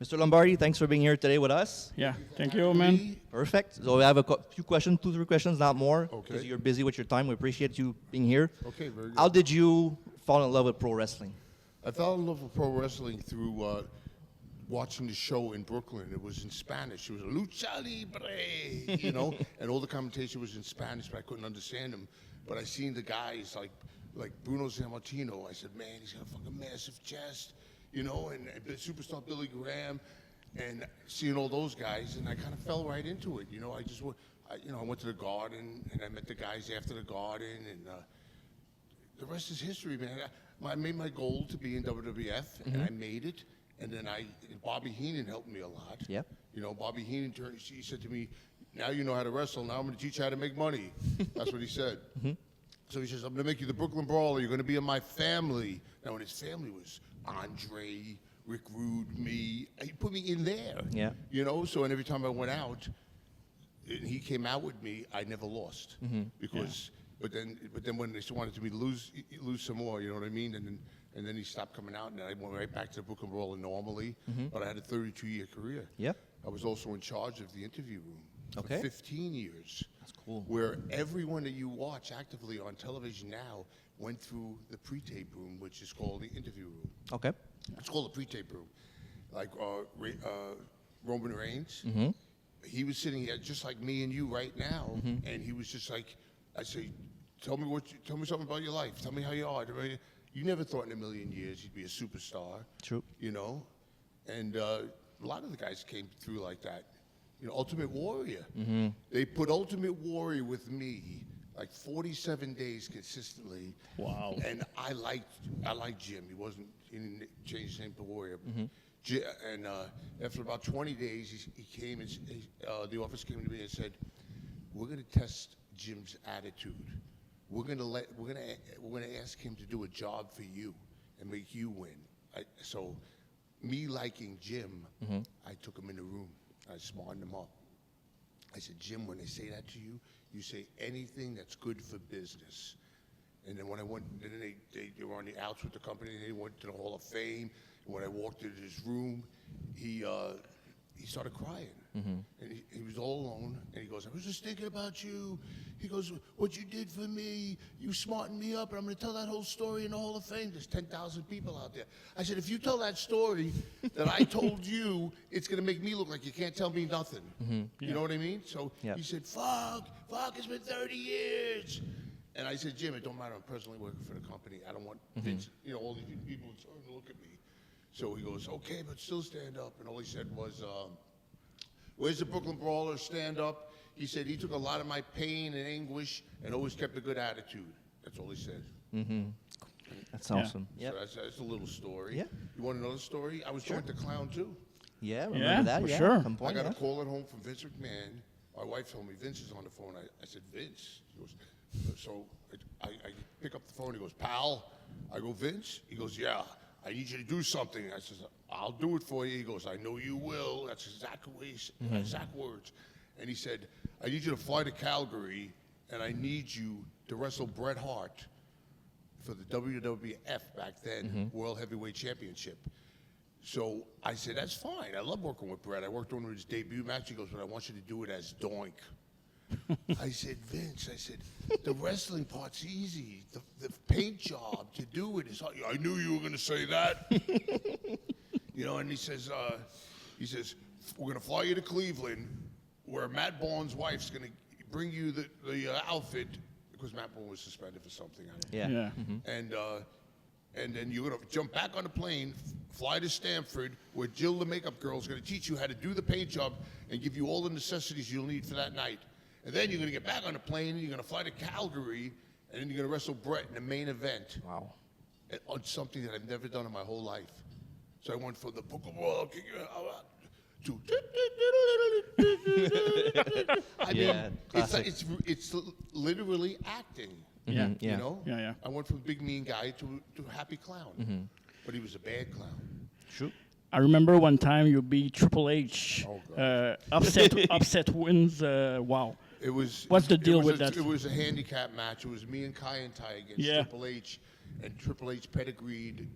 Mr. Lombardi, thanks for being here today with us. Yeah, thank you, man. Perfect. So we have a few questions, 2-3 questions, not more. Okay. Because you're busy with your time. We appreciate you being here. Okay, very good. How did you fall in love with pro wrestling? I fell in love with pro wrestling through watching the show in Brooklyn. It was in Spanish. It was Lucha Libre, you know, and all the commentation was in Spanish, but I couldn't understand them. But I seen the guys like Bruno Sammartino. I said, man, he's got a fucking massive chest, you know, and superstar Billy Graham, and seeing all those guys, and I kind of fell right into it. You know, I went to the Garden, and I met the guys after the Garden, and the rest is history, man. I made my goal to be in WWF, and I made it. And then Bobby Heenan helped me a lot. Yeah. You know, Bobby Heenan he said to me, now you know how to wrestle, now I'm going to teach you how to make money. That's what he said. So he says, I'm going to make you the Brooklyn Brawler, you're going to be in my family. Now, when his family was Andre, Rick Rude, me, he put me in there. Yeah. You know, so and every time I went out, and he came out with me, I never lost. Because, but then when they wanted me to lose some more, you know what I mean? And then he stopped coming out, and I went right back to the Brooklyn Brawler normally. But I had a 32-year career. Yeah. I was also in charge of the interview room for Okay. 15 years. That's cool. Where everyone that you watch actively on television now went through the pre-tape room, which is called the interview room. Okay. It's called the pre-tape room. Like Roman Reigns, he was sitting here just like me and you right now, and he was just like, I say, tell me something about your life. Tell me how you are. You never thought in a million years you'd be a superstar. True. You know? And a lot of the guys came through like that. You know, Ultimate Warrior. They put Ultimate Warrior with me like 47 days consistently. Wow. And I liked Jim. He didn't change his name to Warrior. And after about 20 days, he came and the office came to me and said, we're going to test Jim's attitude. We're gonna ask him to do a job for you and make you win. So, me liking Jim, I took him in the room. I smartened him up. I said, Jim, when they say that to you, you say anything that's good for business. And then when I went, then they were on the outs with the company. They went to the Hall of Fame. And when I walked into his room, he started crying. And he was all alone, and he goes, I was just thinking about you. He goes, what you did for me, you smartened me up, and I'm going to tell that whole story in the Hall of Fame. There's 10,000 people out there. I said, if you tell that story that I told you, it's going to make me look like you can't tell me nothing. You know what I mean? So he said, fuck, it's been 30 years. And I said, Jim, it don't matter. I'm personally working for the company. I don't want Vince, you know, all these people starting to look at me. So he goes, okay, but still stand up. And all he said was, where's the Brooklyn Brawler? Stand up. He said he took a lot of my pain and anguish and always kept a good attitude. That's all he said. That's awesome. So that's a little story. Yeah. You want another story? I was going to clown too. Yeah, remember that? for Yeah, sure. Some point, I got yeah. a call at home from Vince McMahon. My wife told me Vince is on the phone. I said, Vince? He goes, so I pick up the phone. He goes, pal. I go, Vince? He goes, yeah. I need you to do something. I says, I'll do it for you. He goes, I know you will. That's exact words. And he said, I need you to fly to Calgary, and I need you to wrestle Bret Hart for the WWF back then, World Heavyweight Championship. So I said, that's fine. I love working with Bret. I worked on his debut match. He goes, but I want you to do it as Doink. I said, Vince, the wrestling part's easy. The paint job to do it is hard. I knew you were going to say that. You know, and he says, we're going to fly you to Cleveland, where Matt Bourne's wife's going to bring you the outfit, because Matt Bourne was suspended for something. Yeah. And then you're going to jump back on the plane, fly to Stanford, where Jill, the makeup girl, is going to teach you how to do the paint job and give you all the necessities you'll need for that night. And then you're going to get back on the plane, and you're going to fly to Calgary, and then you're going to wrestle Bret in the main event. Wow. On something that I've never done in my whole life. So I went from the Brooklyn Brawler to I mean, it's literally acting. Yeah. You know? Yeah. I went from big mean guy to happy clown. But he was a bad clown. True. I remember one time you beat Triple H. Upset wins. Wow. It was. What's the deal with that? It was a handicap match. It was me and Kai and Tai against Triple H, and Triple H pedigreed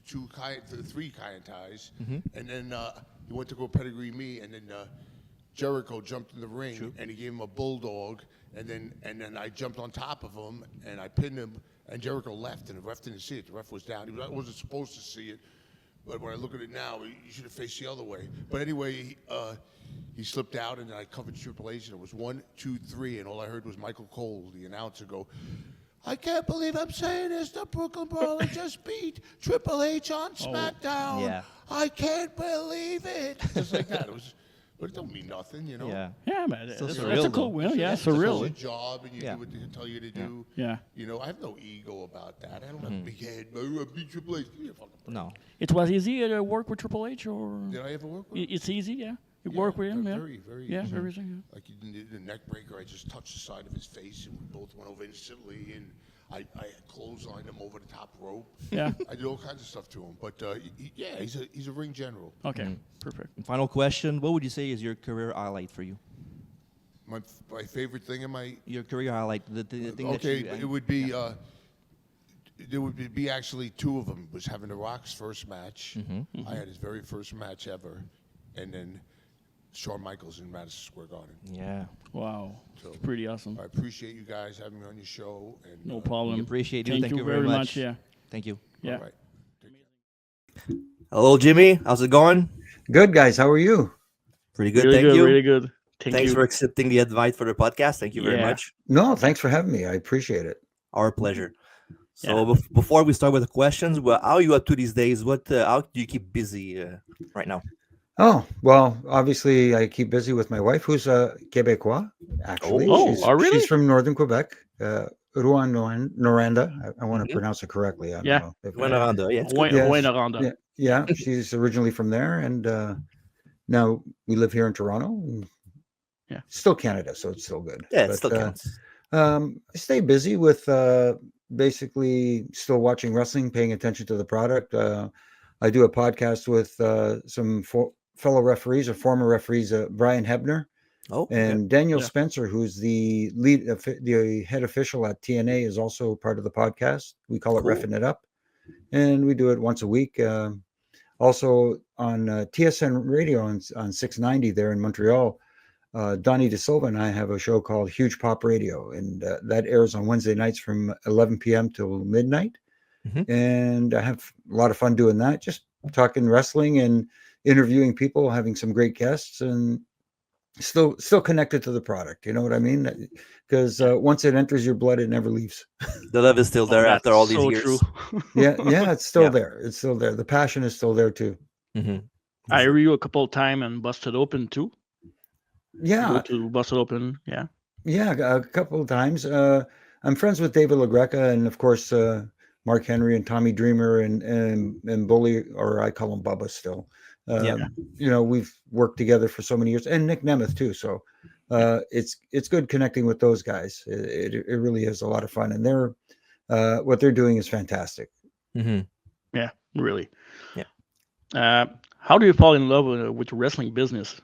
three Kaientais, and then he went to go pedigree me, and then Jericho jumped in the ring, and he gave him a bulldog, and then I jumped on top of him, and I pinned him, and Jericho left, and the ref didn't see it. The ref was down. He wasn't supposed to see it, but when I look at it now, you should have faced the other way. But anyway, he slipped out, and then I covered Triple H, and it was 1, 2, 3, and all I heard was Michael Cole, the announcer, go, "I can't believe I'm saying this. The Brooklyn Brawler just beat Triple H on SmackDown. Yeah. I can't believe it." Just like that. But it don't mean nothing, you know. Yeah. Yeah, man. Still That's surreal, a cool though. win. Yeah, It's a surreal. job, and you do what they tell you to do. Yeah. You know, I have no ego about that. I don't have a big head. I beat Triple H. Give me a fucking break. No. It was easy to work with Triple H, or Did I ever work with him? it's easy, yeah. You work with him, yeah. Very, very Yeah, easy. very easy. Like he did the neck breaker, I just touched the side of his face, and we both went over instantly, and I clotheslined him over the top rope. Yeah. I did all kinds of stuff to him, but he's a ring general. Okay, perfect. And final question: what would you say is your career highlight for you? My favorite thing in my Your career highlight, the thing that okay, you. it would be there would be actually two of them. Was having The Rock's first match. I had his very first match ever, and then Shawn Michaels in Madison Square Garden. Yeah. Wow, So- it's pretty awesome. I appreciate you guys having me on your show. And No problem. We appreciate you. Thank you very much. Yeah. Thank you. Yeah. All right. Hello, Jimmy. How's it going? Good, guys. How are you? Pretty good. Really Thank good, you. really good. Thanks for accepting the invite for the podcast. Thank you very Yeah. much. No, thanks for having me. I appreciate it. Our pleasure. So Yeah. before we start with the questions, well, how are you up to these days? How do you keep busy right now? Oh, well, obviously I keep busy with my wife, who's a Quebecois, actually. Oh, really? She's from northern Quebec, Rouen Noranda. I want to Mhm. pronounce it correctly. I don't Yeah. know if- Went around there, yeah. Yes. Wayne Aranda. Yeah, yeah, she's originally from there, and now we live here in Toronto. And Yeah. Still Canada, so it's still good. Yeah, it But, still counts. I stay busy with basically still watching wrestling, paying attention to the product. I do a podcast with some fellow referees or former referees, Brian Hebner Oh, and Daniel Yeah. Spencer, who's the lead, the head official at TNA, is also part of the podcast. We call it Cool. Reffing It Up, and we do it once a week. Also on TSN Radio on 690 there in Montreal. Donnie DeSilva and I have a show called Huge Pop Radio, and that airs on Wednesday nights from 11 p.m. till midnight. Mhm. And I have a lot of fun doing that, just talking wrestling and interviewing people, having some great guests, and still connected to the product. You know what I mean? Because once it enters your blood, it never leaves. the love is still there Oh, after all these so years. true. Yeah, it's still Yeah. there. It's still there. The passion is still there too. Mhm. I heard you a couple of times and Busted Open too. Yeah, Go to Busted Open. Yeah. Yeah, a couple of times. I'm friends with David LaGreca and, of course, Mark Henry and Tommy Dreamer and Bully, or I call him Bubba still. Yeah. You know, we've worked together for so many years, and Nick Nemeth too. So it's good connecting with those guys. It really is a lot of fun, and what they're doing is fantastic. Mhm. Yeah. Really. Yeah. How do you fall in love with the wrestling business?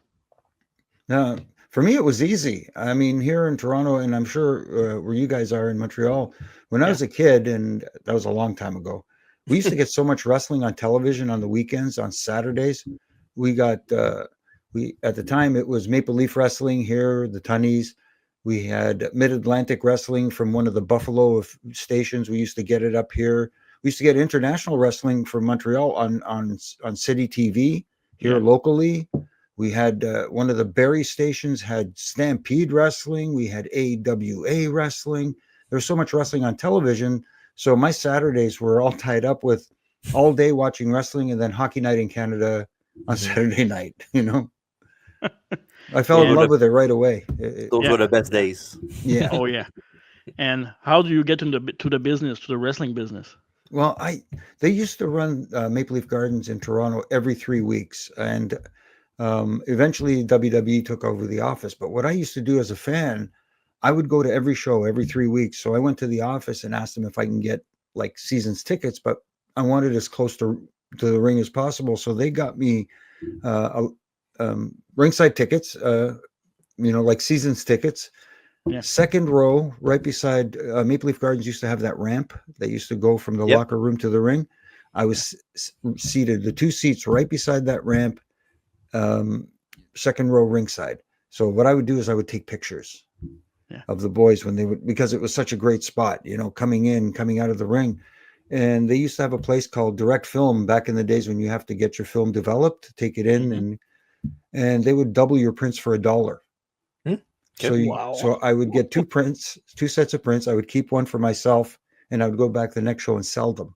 For me, it was easy. I mean, here in Toronto, and I'm sure where you guys are in Montreal, when I was a kid, and that was a long time ago, we used to get so much wrestling on television on the weekends, on Saturdays. We got, at the time, it was Maple Leaf Wrestling here, the Tunnies. We had Mid-Atlantic Wrestling from one of the Buffalo stations. We used to get it up here. We used to get international wrestling from Montreal on City TV here locally. We had one of the Barrie stations had Stampede Wrestling. We had AWA Wrestling. There was so much wrestling on television. So my Saturdays were all tied up with all day watching wrestling and then Hockey Night in Canada on Saturday night, you know. I fell in love with it right away. Those were the best days. Yeah. Oh yeah. And how do you get to the business, to the wrestling business? Well, they used to run Maple Leaf Gardens in Toronto every 3 weeks, and eventually WWE took over the office. But what I used to do as a fan, I would go to every show every 3 weeks. So I went to the office and asked them if I can get like seasons tickets, but I wanted as close to the ring as possible. So they got me ringside tickets, like seasons tickets. Yeah. Second row, right beside Maple Leaf Gardens used to have that ramp that used to go from the locker room to the ring. I was seated, the 2 seats right beside that ramp, second row ringside. So what I would do is I would take pictures of the boys when they would, because it was such a great spot, you know, coming out of the ring. And they used to have a place called Direct Film back in the days when you have to get your film developed, take it in, and they would double your prints for $1. So I would get 2 sets of prints. I would keep one for myself, and I would go back the next show and sell them.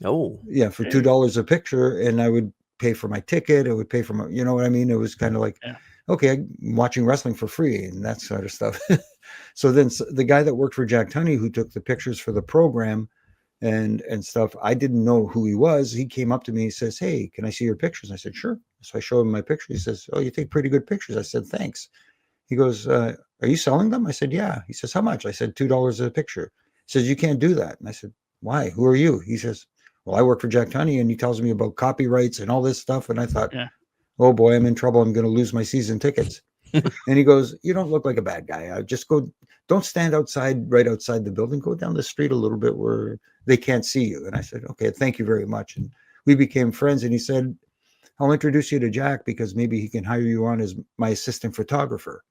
Oh, yeah, for $2 a picture, and I would pay for my ticket. I would pay for my, you know what I mean? It was kind of like, okay, I'm watching wrestling for free and that sort of stuff. So then the guy that worked for Jack Tunney, who took the pictures for the program and stuff, I didn't know who he was. He came up to me. He says, "Hey, can I see your pictures?" I said, "Sure." So I showed him my picture. He says, "Oh, you take pretty good pictures." I said, "Thanks." He goes, "Are you selling them?" I said, "Yeah." He says, "How much?" I said, $2 a picture. He says, "You can't do that." And I said, "Why? Who are you?" He says, "Well, I work for Jack Tunney," and he tells me about copyrights and all this stuff. And I thought, oh boy, I'm in trouble. I'm going to lose my season tickets. And he goes, "You don't look like a bad guy. I just go, don't stand right outside the building. Go down the street a little bit where they can't see you." And I said, "Okay, thank you very much." And we became friends. And he said, "I'll introduce you to Jack because maybe he can hire you on as my assistant photographer.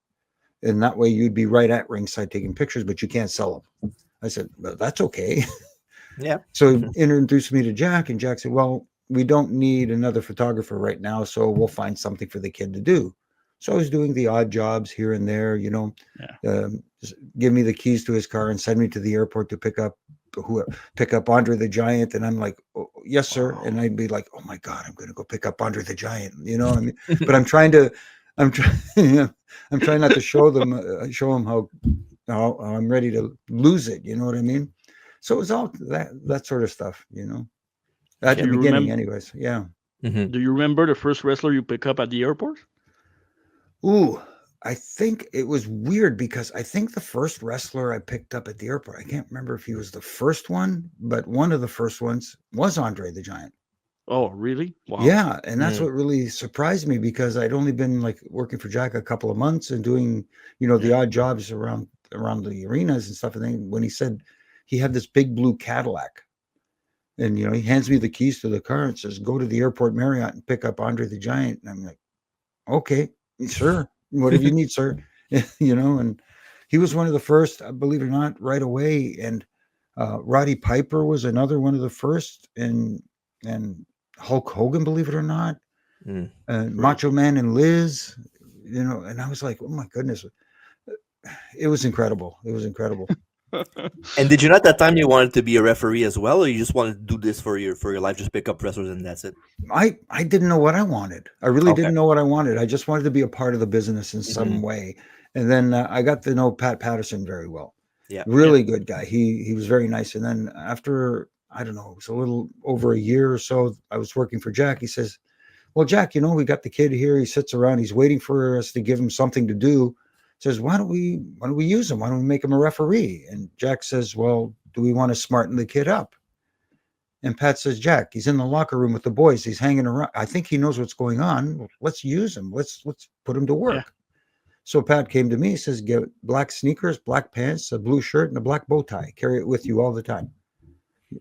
And that way you'd be right at ringside taking pictures, but you can't sell them." I said, "Well, that's okay." Yeah. So he introduced me to Jack, and Jack said, "Well, we don't need another photographer right now, so we'll find something for the kid to do." So I was doing the odd jobs here and there, you know, give me the keys to his car and send me to the airport to pick up Andre the Giant. And I'm like, "Oh, yes, sir." Wow. And I'd be like, "Oh my God, I'm going to go pick up Andre the Giant," you know, I mean, but I'm trying I'm trying not to show them how I'm ready to lose it. You know what I mean? So it was all that sort of stuff, you know, at the beginning anyways. Yeah. Mm-hmm. Do you remember the first wrestler you pick up at the airport? Ooh, I think it was weird because I think the first wrestler I picked up at the airport, I can't remember if he was the first one, but one of the first ones was Andre the Giant. Oh, really? Wow. Yeah. And that's what really surprised me because I'd only been like working for Jack a couple of months and doing, you know, the odd jobs around the arenas and stuff. And then when he said he had this big blue Cadillac and, you know, he hands me the keys to the car and says, "Go to the airport Marriott and pick up Andre the Giant." And I'm like, "Okay, sure. Whatever you need, sir." You know, and he was one of the first, believe it or not, right away. And Roddy Piper was another one of the first, and Hulk Hogan, believe it or not, and Macho Man and Liz, you know. And I was like, "Oh my goodness." It was incredible. It was incredible. And did you not at that time you wanted to be a referee as well, or you just wanted to do this for your life, just pick up wrestlers and that's it? I didn't know what I wanted. I really didn't know what I wanted. I just wanted to be a part of the business in some way. And then I got to know Pat Patterson very well. Yeah, really good guy. He was very nice. And then after, I don't know, it was a little over a year or so, I was working for Jack. He says, "Well, Jack, you know, we got the kid here. He sits around. He's waiting for us to give him something to do." Says, why don't we use him? Why don't we make him a referee?" And Jack says, "Well, do we want to smarten the kid up?" And Pat says, "Jack, he's in the locker room with the boys. He's hanging around. I think he knows what's going on. Let's use him. Let's put him to work." Yeah. So Pat came to me, says, "Get black sneakers, black pants, a blue shirt, and a black bow tie. Carry it with you all the time,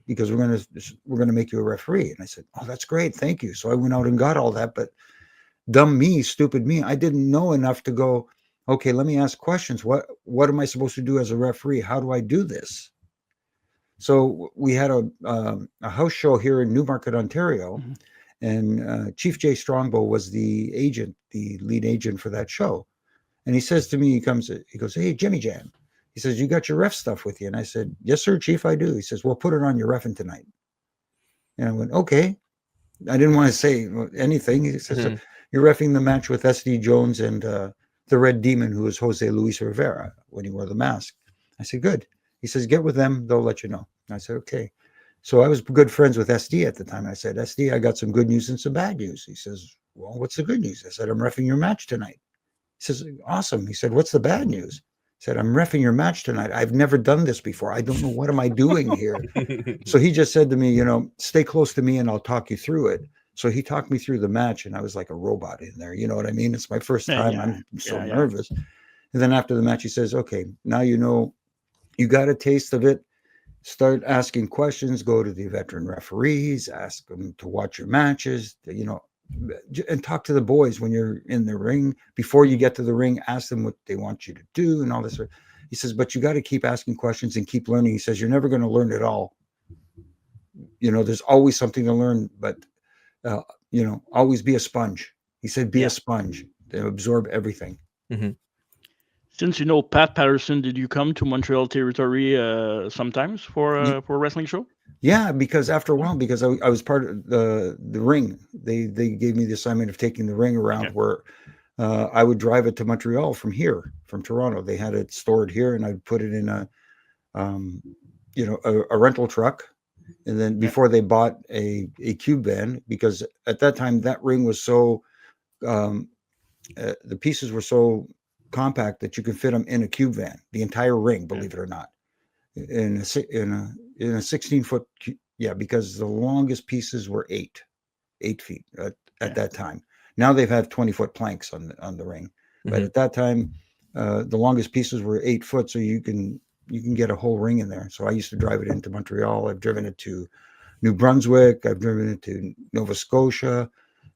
because we're gonna make you a referee." And I said, "Oh, that's great, thank you." So I went out and got all that, but dumb me, stupid me, I didn't know enough to go, "Okay, let me ask questions. What am I supposed to do as a referee? How do I do this?" So we had a house show here in Newmarket, Ontario, and Chief Jay Strongbow was the lead agent for that show. And he says to me, he goes, "Hey, Jimmy Jam," he says, "You got your ref stuff with you?" And I said, "Yes, sir, Chief, I do." He says, "Well, put it on your reffing tonight." And I went, "Okay." I didn't want to say anything. He says, "You're reffing the match with SD Jones and the Red Demon, who was Jose Luis Rivera when he wore the mask." I said, "Good." He says, "Get with them. They'll let you know." I said, "Okay." So I was good friends with SD at the time. I said, "SD, I got some good news and some bad news." He says, "Well, what's the good news?" I said, "I'm reffing your match tonight." He says, "Awesome." He said, "What's the bad news?" I said, "I'm reffing your match tonight. I've never done this before. I don't know, what am I doing here?" So he just said to me, "Stay close to me and I'll talk you through it." So he talked me through the match, and I was like a robot in there. You know what I mean? It's my first time. I'm so nervous. And then after the match, he says, "Okay, now you know, you got a taste of it. start asking questions, go to the veteran referees, ask them to watch your matches, and talk to the boys when you're in the ring. Before you get to the ring, ask them what they want you to do and all this. He says, but you got to keep asking questions and keep learning. He says, you're never going to learn it all. There's always something to learn, but, always be a sponge. He said, be a sponge to absorb everything. Mm-hmm. Since you know Pat Patterson, did you come to Montreal territory sometimes for a wrestling show? Yeah, because after a while, because I was part of the ring, they gave me the assignment of taking the ring around where I would drive it to Montreal from Toronto. They had it stored here, and I'd put it in a rental truck. And then before they bought a cube van, because at that time that ring was so the pieces were so compact that you could fit them in a cube van, the entire ring, believe it or not, in a 16-foot. Yeah, because the longest pieces were 8 feet at that time. Now they've had 20-foot planks on the ring, but at that time, the longest pieces were 8 foot, so you can get a whole ring in there. So I used to drive it into Montreal. I've driven it to New Brunswick. I've driven it to Nova Scotia.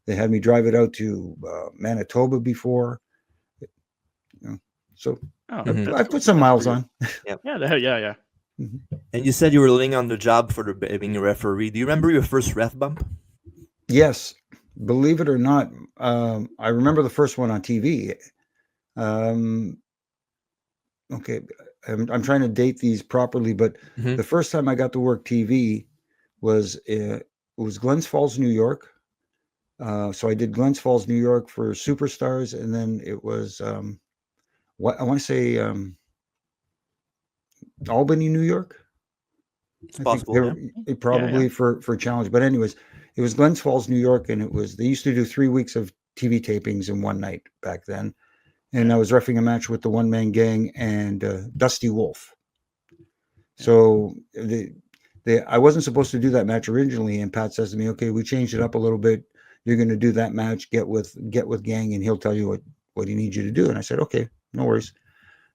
They had me drive it out to Manitoba before. So I put some miles on. Yeah. Mm-hmm. And you said you were living on the job for being a referee. Do you remember your first ref bump? Yes, believe it or not, I remember the first one on TV. Okay, I'm trying to date these properly, but the first time I got to work TV was Glens Falls, New York. So I did Glens Falls, New York for Superstars, and then it was what I want to say Albany, New York. It's possible. Probably for Challenge, but anyways, it was Glens Falls, New York, and they used to do 3 weeks of TV tapings in one night back then. And I was reffing a match with the One Man Gang and Dusty Wolf. So I wasn't supposed to do that match originally, and Pat says to me, "Okay, we changed it up a little bit. You're going to do that match. Get with Gang, and he'll tell you what he needs you to do." And I said, "Okay, no worries."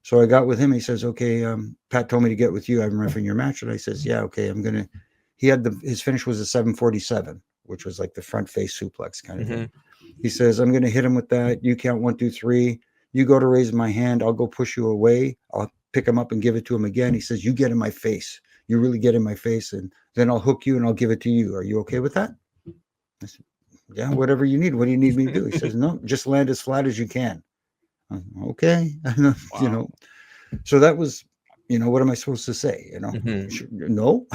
So I got with him. He says, "Okay, Pat told me to get with you. I'm reffing your match." And I says, "Yeah, okay. I'm gonna." He had his finish was a 747, which was like the front face suplex kind of thing. He says, "I'm going to hit him with that. You count 1, 2, 3. You go to raise my hand. I'll go push you away. I'll pick him up and give it to him again." He says, "You get in my face. You really get in my face, and then I'll hook you and I'll give it to you. Are you okay with that?" I said, "Yeah, whatever you need. What do you need me to do?" He says, "No, just land as flat as you can." Okay. Wow. So that was, what am I supposed to say? No.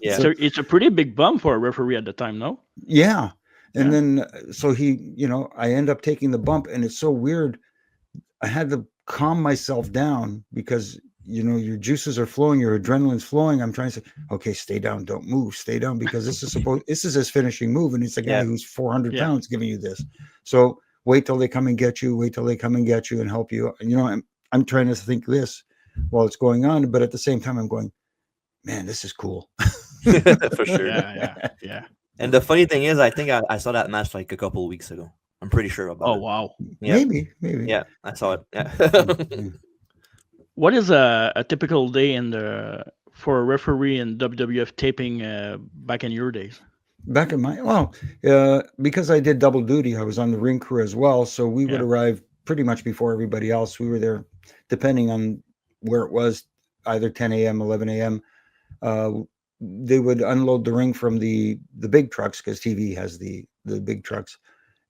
Yeah. So it's a pretty big bump for a referee at the time, no? Yeah. And then, so he, I end up taking the bump, and it's so weird. I had to calm myself down because, your juices are flowing, your adrenaline's flowing. I'm trying to say, okay, stay down, don't move, stay down, because this is his finishing move. And it's a guy who's 400 pounds giving you this. So wait till they come and get you, and help you. I'm trying to think this while it's going on, but at the same time, I'm going, man, this is cool. For sure. Yeah. And the funny thing is, I think I saw that match like a couple of weeks ago. I'm pretty sure about it. Oh, wow. Yeah. Maybe. Yeah, I saw it. Yeah. What is a typical day for a referee in WWF taping back in your days? Back in because I did double duty, I was on the ring crew as well. So we would arrive pretty much before everybody else. We were there, depending on where it was, either 10 a.m., 11 a.m. They would unload the ring from the big trucks, because TV has the big trucks.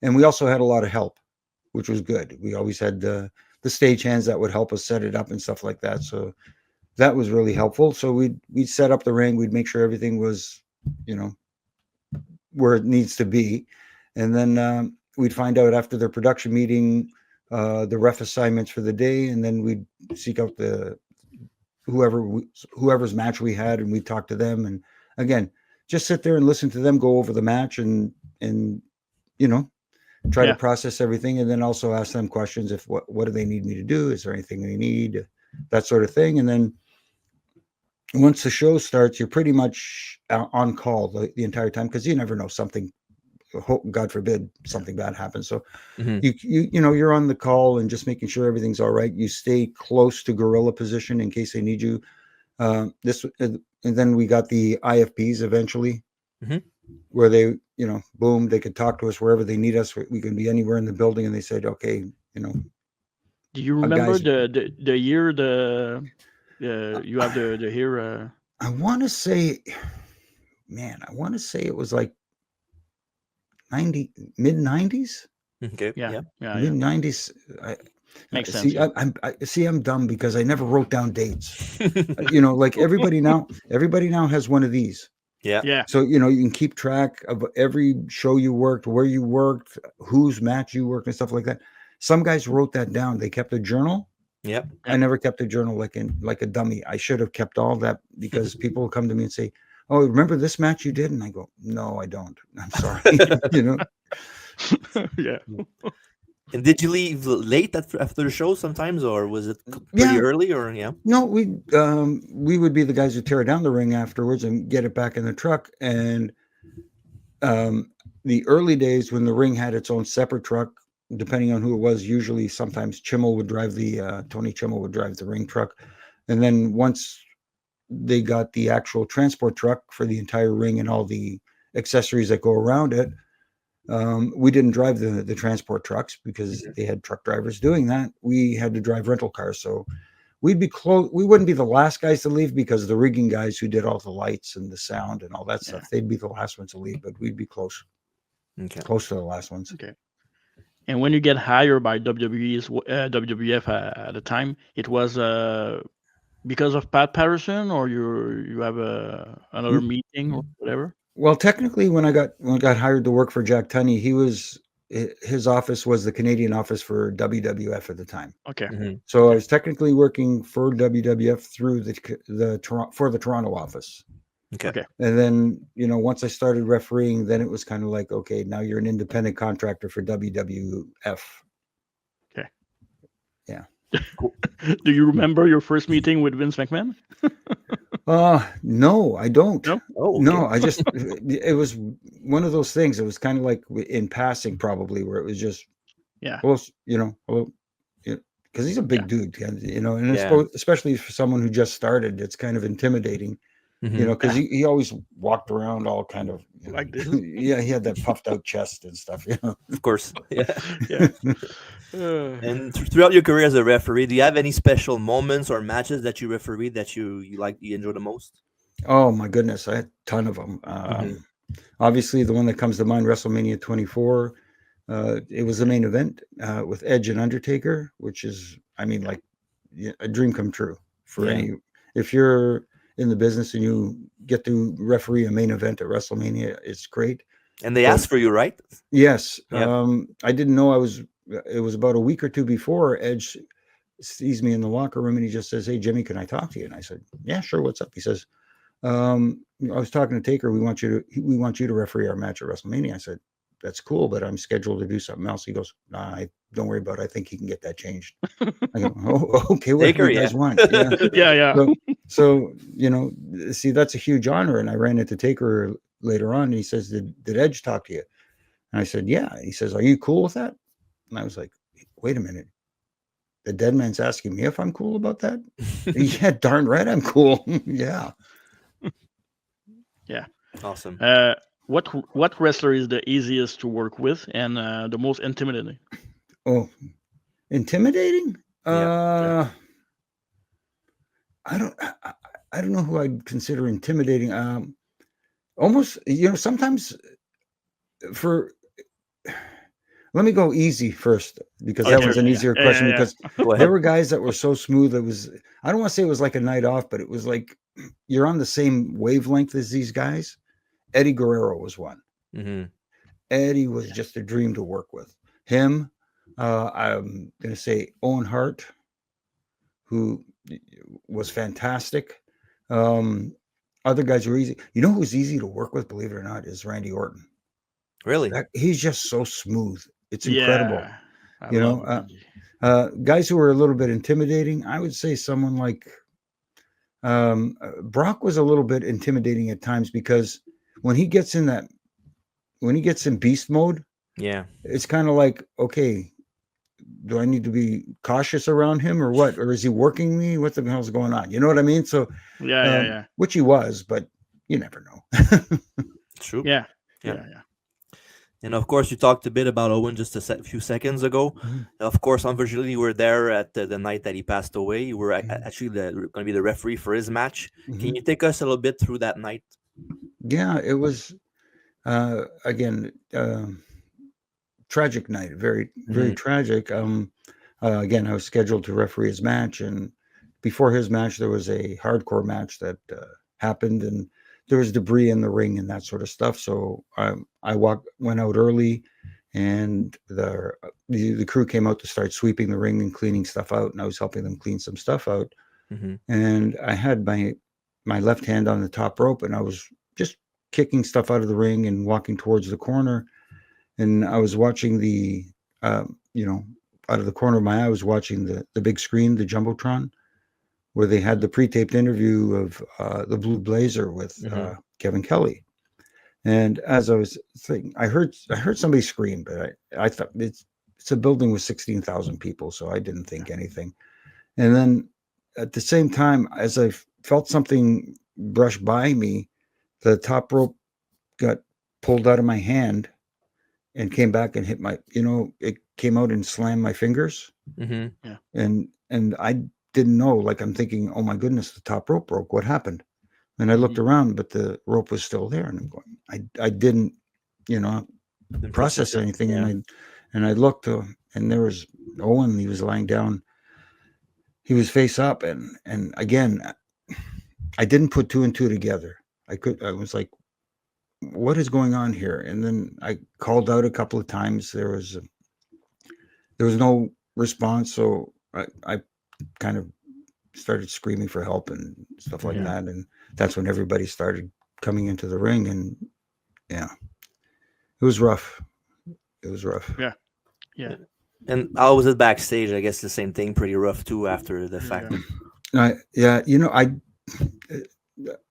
And we also had a lot of help, which was good. We always had the stagehands that would help us set it up and stuff like that. So that was really helpful. So we'd set up the ring. We'd make sure everything was, where it needs to be. And then we'd find out after their production meeting, the ref assignments for the day. And then we'd seek out whoever's match we had, and we'd talk to them. And again, just sit there and listen to them go over the match and try to process everything, and then also ask them questions. If what do they need me to do? Is there anything they need? That sort of thing. And then once the show starts, you're pretty much on call the entire time, because you never know, something, God forbid, something bad happens. So you're on the call and just making sure everything's all right. You stay close to gorilla position in case they need you. This and then we got the IFPs eventually, Mhm. where they, boom, they could talk to us wherever they need us. We can be anywhere in the building, and they said, okay, Do you remember guys- the year you have the here? I want to say, it was like mid 90s. Okay. Yeah. Mid 90s. Makes sense. See, I'm dumb because I never wrote down dates. Like everybody now has one of these. Yeah. Yeah. So, you can keep track of every show you worked, where you worked, whose match you worked, and stuff like that. Some guys wrote that down. They kept a journal. Yep. I never kept a journal like a dummy. I should have kept all that, because people will come to me and say, "Oh, remember this match you did?" And I go, "No, I don't. I'm sorry." Yeah. And did you leave late after the show sometimes, or was it pretty early? Or No, we would be the guys who tear down the ring afterwards and get it back in the truck. And the early days when the ring had its own separate truck, depending on who it was, usually sometimes Tony Chimmel would drive the ring truck. And then once they got the actual transport truck for the entire ring and all the accessories that go around it, we didn't drive the transport trucks because they had truck drivers doing that. We had to drive rental cars. So we'd be close. We wouldn't be the last guys to leave, because the rigging guys who did all the lights and the sound and all that stuff, they'd be the last ones to leave, but we'd be close. Okay. Close to the last ones. Okay. And when you get hired by WWF at the time, it was because of Pat Patterson, or you have another meeting or whatever? Well, technically, when I got hired to work for Jack Tunney, his office was the Canadian office for WWF at the time. Okay. Mm-hmm. So I was technically working for WWF through the Toronto office. Okay. And then, once I started refereeing, then it was kind of like, okay, now you're an independent contractor for WWF. Okay. Yeah. Cool. Do you remember your first meeting with Vince McMahon? No, I don't. No? Oh, okay. No, it was one of those things. It was kind of like in passing, probably, where it was just, because he's a big dude, and especially for someone who just started, it's kind of intimidating, because he always walked around all kind of like this. Yeah, he had that puffed out chest and stuff. Of course. Yeah. Yeah. And throughout your career as a referee, do you have any special moments or matches that you referee that you enjoy the most? Oh my goodness, I had a ton of them. Obviously, the one that comes to mind, WrestleMania 24. It was the main event with Edge and Undertaker, which is, like a dream come true for any. If you're in the business and you get to referee a main event at WrestleMania, it's great. And they asked for you, right? Yes. Yep. I didn't know it was about a week or two before Edge sees me in the locker room, and he just says, "Hey, Jimmy, can I talk to you?" And I said, "Yeah, sure. What's up?" He says, "I was talking to Taker. We want you to referee our match at WrestleMania." I said, "That's cool, but I'm scheduled to do something else." He goes, "Nah, don't worry about it. I think he can get that changed." I go, "Oh, okay. What do you guys want?" Yeah. Yeah. So see, that's a huge honor. And I ran into Taker later on, and he says, "Did Edge talk to you?" And I said, "Yeah." He says, "Are you cool with that?" And I was like, "Wait a minute. The dead man's asking me if I'm cool about that?" Yeah, darn right I'm cool. Yeah. Yeah. Awesome. What wrestler is the easiest to work with and the most intimidating? Oh, intimidating? Yeah. I don't know who I'd consider intimidating. Almost, sometimes let me go easy first, because that one's an easier question. Because there were guys that were so smooth. I don't want to say it was like a night off, but it was like you're on the same wavelength as these guys. Eddie Guerrero was one. Mm-hmm. Eddie was just a dream to work with. Him, I'm going to say Owen Hart, who was fantastic. Other guys were easy. You know who's easy to work with, believe it or not, is Randy Orton. Really? He's just so smooth. It's incredible. I Guys who are a little bit intimidating, I would say someone like Brock was a little bit intimidating at times, because when he gets in beast mode, yeah, it's kind of like, okay, do I need to be cautious around him or what? Or is he working me? What the hell's going on? You know what I mean? So, Yeah. which he was, but you never know. True. Yeah. And of course, you talked a bit about Owen just a few seconds ago. Of course, unfortunately, you were there at the night that he passed away. You were actually going to be the referee for his match. Can you take us a little bit through that night? Yeah, it was, again, tragic night, very, very tragic. Again, I was scheduled to referee his match, and before his match, there was a hardcore match that happened, and there was debris in the ring and that sort of stuff. So I went out early, and the crew came out to start sweeping the ring and cleaning stuff out, and I was helping them clean some stuff out. And I had my left hand on the top rope, and I was just kicking stuff out of the ring and walking towards the corner. And I was watching out of the corner of my eye, I was watching the big screen, the Jumbotron, where they had the pre-taped interview of the Blue Blazer with Kevin Kelly. And as I was thinking, I heard somebody scream, but I thought it's a building with 16,000 people, so I didn't think anything. And then at the same time, as I felt something brush by me, the top rope got pulled out of my hand and came back and hit it came out and slammed my fingers. And I didn't know, like, I'm thinking, oh my goodness, the top rope broke. What happened? And I looked around, but the rope was still there. And I'm going, I didn't, process anything. And I looked, and there was Owen. He was lying down. He was face up. And again, I didn't put two and two together. I was like, what is going on here? And then I called out a couple of times. There was no response. So I kind of started screaming for help and stuff like that. And that's when everybody started coming into the ring. And it was rough. Yeah. And how was it backstage? I guess the same thing, pretty rough too after the fact.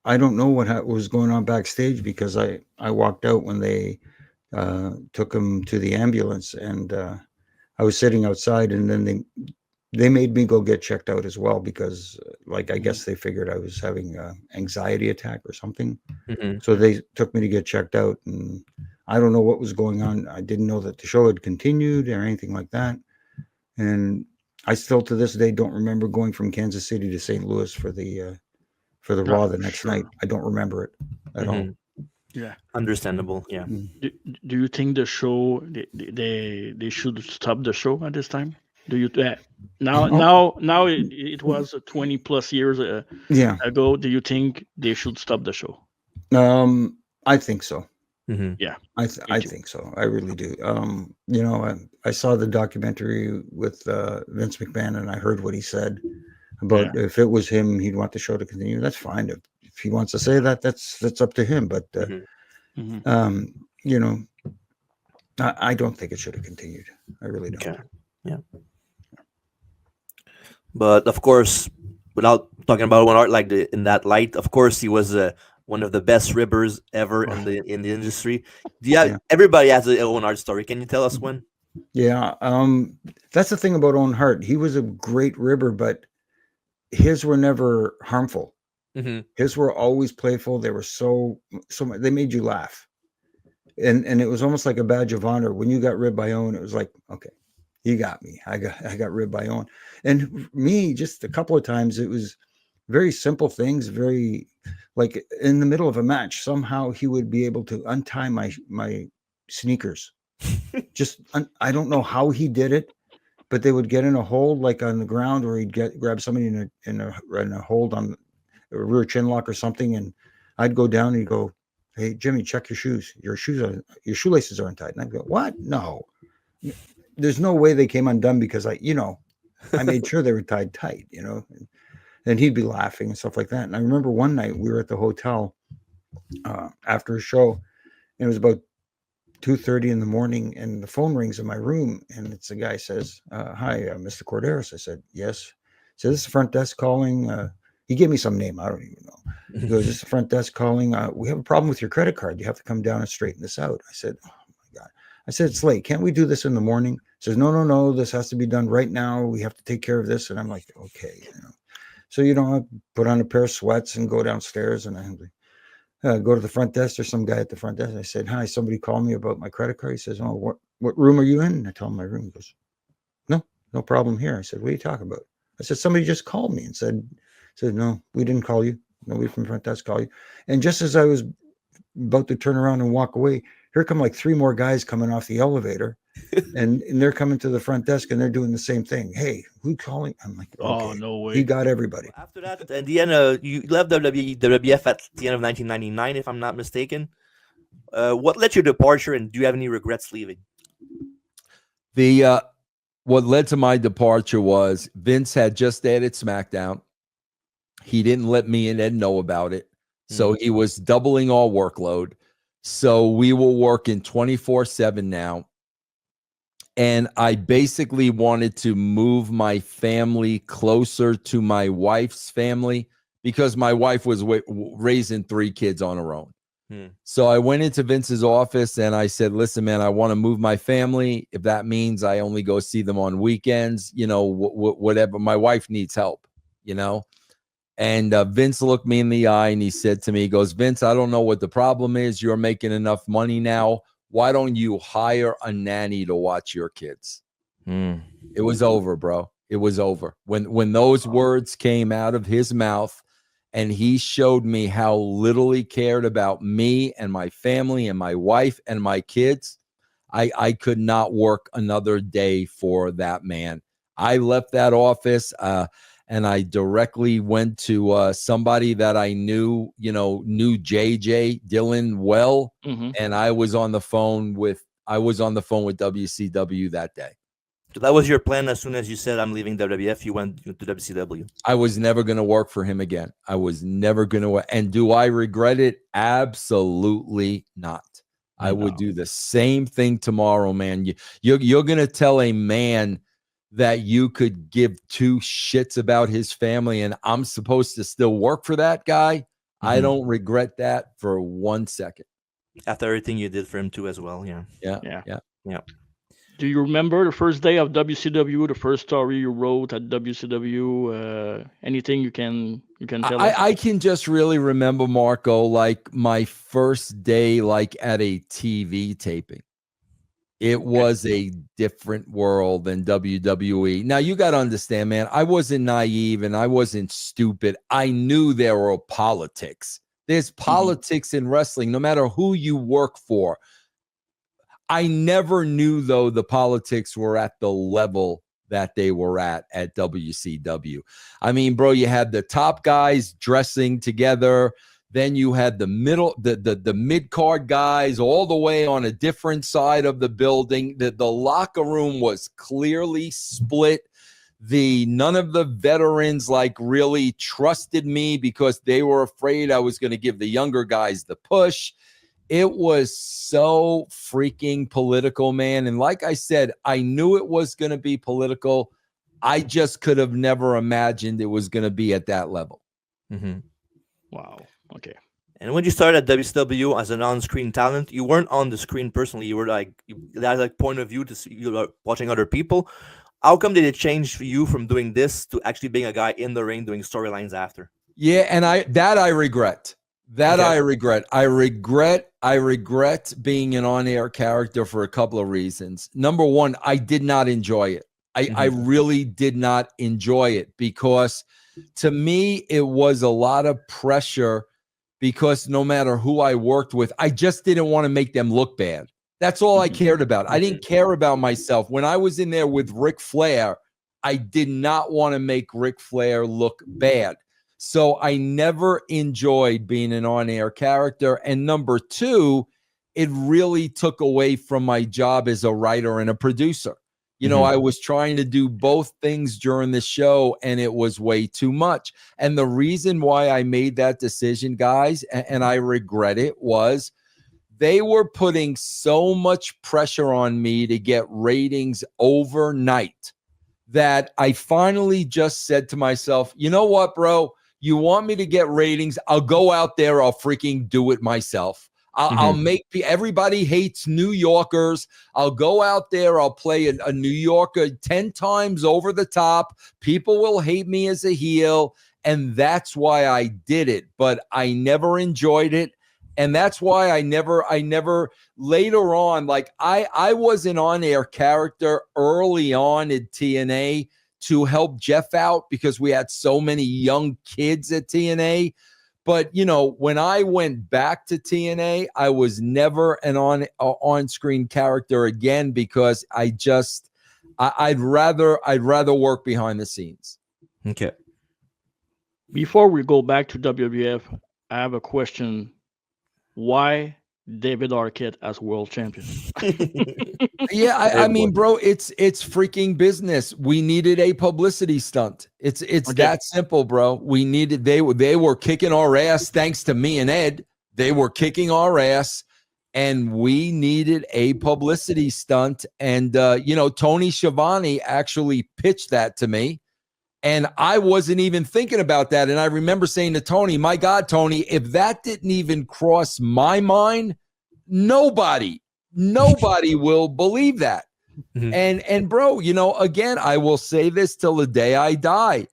I don't know what was going on backstage, because I walked out when they took him to the ambulance, and I was sitting outside, and then they made me go get checked out as well, because I guess they figured I was having an anxiety attack or something. So they took me to get checked out, and I don't know what was going on. I didn't know that the show had continued or anything like that. And I still to this day don't remember going from Kansas City to St. Louis for the Raw the next night. I don't remember it at all. Yeah, understandable. Yeah. Do you think the show they should stop the show at this time? Do you now it was 20 plus years ago? Do you think they should stop the show? I think so. Yeah, I think so. I really do. I saw the documentary with Vince McMahon, and I heard what he said about if it was him, he'd want the show to continue. That's fine. If he wants to say that, that's up to him. But I don't think it should have continued. I really don't. Okay. Yeah. But of course, without talking about Owen Hart in that light, of course he was one of the best ribbers ever in the industry. Everybody has an Owen Hart story. Can you tell us one? Yeah, that's the thing about Owen Hart. He was a great ribber, but his were never harmful. His were always playful. They were so much, they made you laugh, and it was almost like a badge of honor when you got ribbed by Owen. It was like, okay, you got me. I got ribbed by Owen. And me, just a couple of times, it was very simple things, very like in the middle of a match, somehow he would be able to untie my sneakers. I don't know how he did it, but they would get in a hold like on the ground, or he'd grab somebody in a hold on a rear chin lock or something, and I'd go down and he'd go, "Hey Jimmy, check your shoes. Your shoelaces are untied." And I'd go, "What? No. There's no way they came undone, because I made sure they were tied tight, And he'd be laughing and stuff like that. And I remember one night we were at the hotel after a show, and it was about 2:30 in the morning, and the phone rings in my room, and it's a guy says, "Hi, Mr. Korderas." I said, "Yes." He said, "This is the front desk calling." He gave me some name. I don't even know. He goes, "This is the front desk calling. We have a problem with your credit card. You have to come down and straighten this out." I said, "Oh my God." I said, it's late. Can't we do this in the morning? He says, no. This has to be done right now. We have to take care of this. And I'm like, okay. So, I put on a pair of sweats and go downstairs, and I go to the front desk. There's some guy at the front desk. I said, hi, somebody called me about my credit card. He says, oh, what room are you in? And I tell him my room. He goes, no problem here. I said, what are you talking about? I said, somebody just called me and said, no, we didn't call you. Nobody from front desk called you. And just as I was about to turn around and walk away, here come like 3 more guys coming off the elevator, and they're coming to the front desk and they're doing the same thing. Hey, who calling? I'm like, okay, Oh, no way. he got everybody. After that, at the end, you left WWF at the end of 1999, if I'm not mistaken. What led to your departure, and do you have any regrets leaving? What led to my departure was Vince had just added SmackDown. He didn't let me and Ed know about it. So he was doubling our workload. So we were working 24/7 now. And I basically wanted to move my family closer to my wife's family because my wife was raising 3 kids on her own. So I went into Vince's office and I said, listen, man, I want to move my family. If that means I only go see them on weekends, whatever. My wife needs help, And Vince looked me in the eye and he said to me, he goes, Vince, I don't know what the problem is. You're making enough money now. Why don't you hire a nanny to watch your kids? It was over, bro. It was over. When those words came out of his mouth, and he showed me how little he cared about me and my family and my wife and my kids, I could not work another day for that man. I left that office and I directly went to somebody that I knew JJ Dillon well, and I was on the phone with WCW that day. So that was your plan. As soon as you said, I'm leaving WWF, you went to WCW. I was never going to work for him again. I was never going to. And do I regret it? Absolutely not. I would do the same thing tomorrow, man. You're going to tell a man that you could give 2 shits about his family and I'm supposed to still work for that guy? I don't regret that for 1 second. After everything you did for him too as well. Yeah. Do you remember the first day of WCW, the first story you wrote at WCW? Anything you can tell us? I can just really remember, Marco, like my first day like at a TV taping. It was a different world than WWE. Now, you got to understand, man, I wasn't naive and I wasn't stupid. I knew there were politics. There's politics in wrestling, no matter who you work for. I never knew, though, the politics were at the level that they were at WCW. I mean, bro, you had the top guys dressing together. Then you had the mid-card guys all the way on a different side of the building. The locker room was clearly split. None of the veterans really trusted me because they were afraid I was going to give the younger guys the push. It was so freaking political, man. And like I said, I knew it was going to be political. I just could have never imagined it was going to be at that level. Wow. Okay. And when you started at WCW as an on-screen talent, you weren't on the screen personally. You were that point of view to see, you were watching other people. How come did it change for you from doing this to actually being a guy in the ring doing storylines after? Yeah, and I regret. I regret being an on-air character for a couple of reasons. Number one, I did not enjoy it. I really did not enjoy it because to me, it was a lot of pressure because no matter who I worked with, I just didn't want to make them look bad. That's all I cared about. I didn't care about myself. When I was in there with Ric Flair, I did not want to make Ric Flair look bad. So I never enjoyed being an on-air character. And number two, it really took away from my job as a writer and a producer. I was trying to do both things during the show, and it was way too much. And the reason why I made that decision, guys, and I regret it, was they were putting so much pressure on me to get ratings overnight that I finally just said to myself, you know what, bro? You want me to get ratings? I'll go out there. I'll freaking do it myself. I'll make everybody hates New Yorkers. I'll go out there. I'll play a New Yorker 10 times over the top. People will hate me as a heel. And that's why I did it. But I never enjoyed it. And that's why I never later on, like I was an on-air character early on at TNA to help Jeff out because we had so many young kids at TNA. But, you know, when I went back to TNA, I was never an on-screen character again because I'd rather work behind the scenes. Okay. Before we go back to WWF, I have a question. Why David Arquette as world champion? Yeah, I mean, bro, it's freaking business. We needed a publicity stunt. It's that simple, bro. We needed they were kicking our ass thanks to me and Ed. They were kicking our ass, and we needed a publicity stunt. And you know, Tony Schiavone actually pitched that to me. And I wasn't even thinking about that. And I remember saying to Tony, my God, Tony, if that didn't even cross my mind, nobody will believe that. And bro, you know, again, I will say this till the day I die.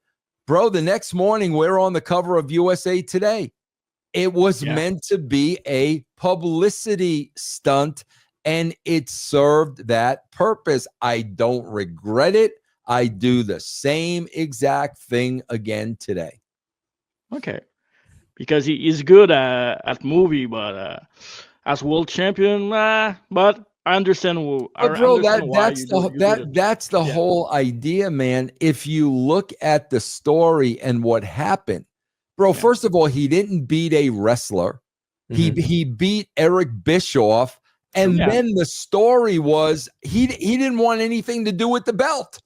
Bro, the next morning we're on the cover of USA Today. It was meant to be a publicity stunt, and it served that purpose. I don't regret it. I do the same exact thing again today. Okay. Because he is good at movie, but as world champion, but I understand. But bro, that's the whole idea, man. If you look at the story and what happened, bro, first of all, he didn't beat a wrestler. He beat Eric Bischoff. And then the story was he didn't want anything to do with the belt.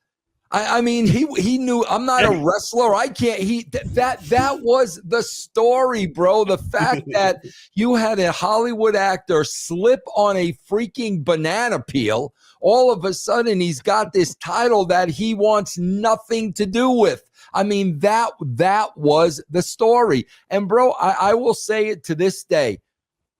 I mean, he knew I'm not a wrestler. I can't. That was the story, bro. The fact that you had a Hollywood actor slip on a freaking banana peel, all of a sudden he's got this title that he wants nothing to do with. I mean, that was the story. And bro, I will say it to this day.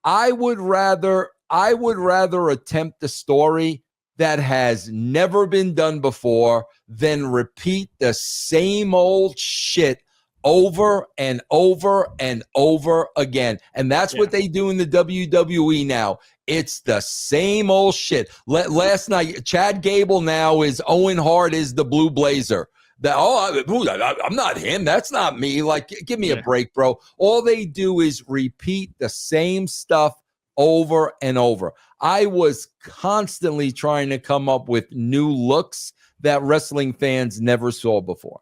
I would rather attempt the story that has never been done before than repeat the same old shit over and over and over again. And that's what they do in the WWE now. It's the same old shit. Last night, Chad Gable now is Owen Hart is the Blue Blazer. I'm not him. That's not me. Like, give me a break, bro. All they do is repeat the same stuff over and over. I was constantly trying to come up with new looks that wrestling fans never saw before.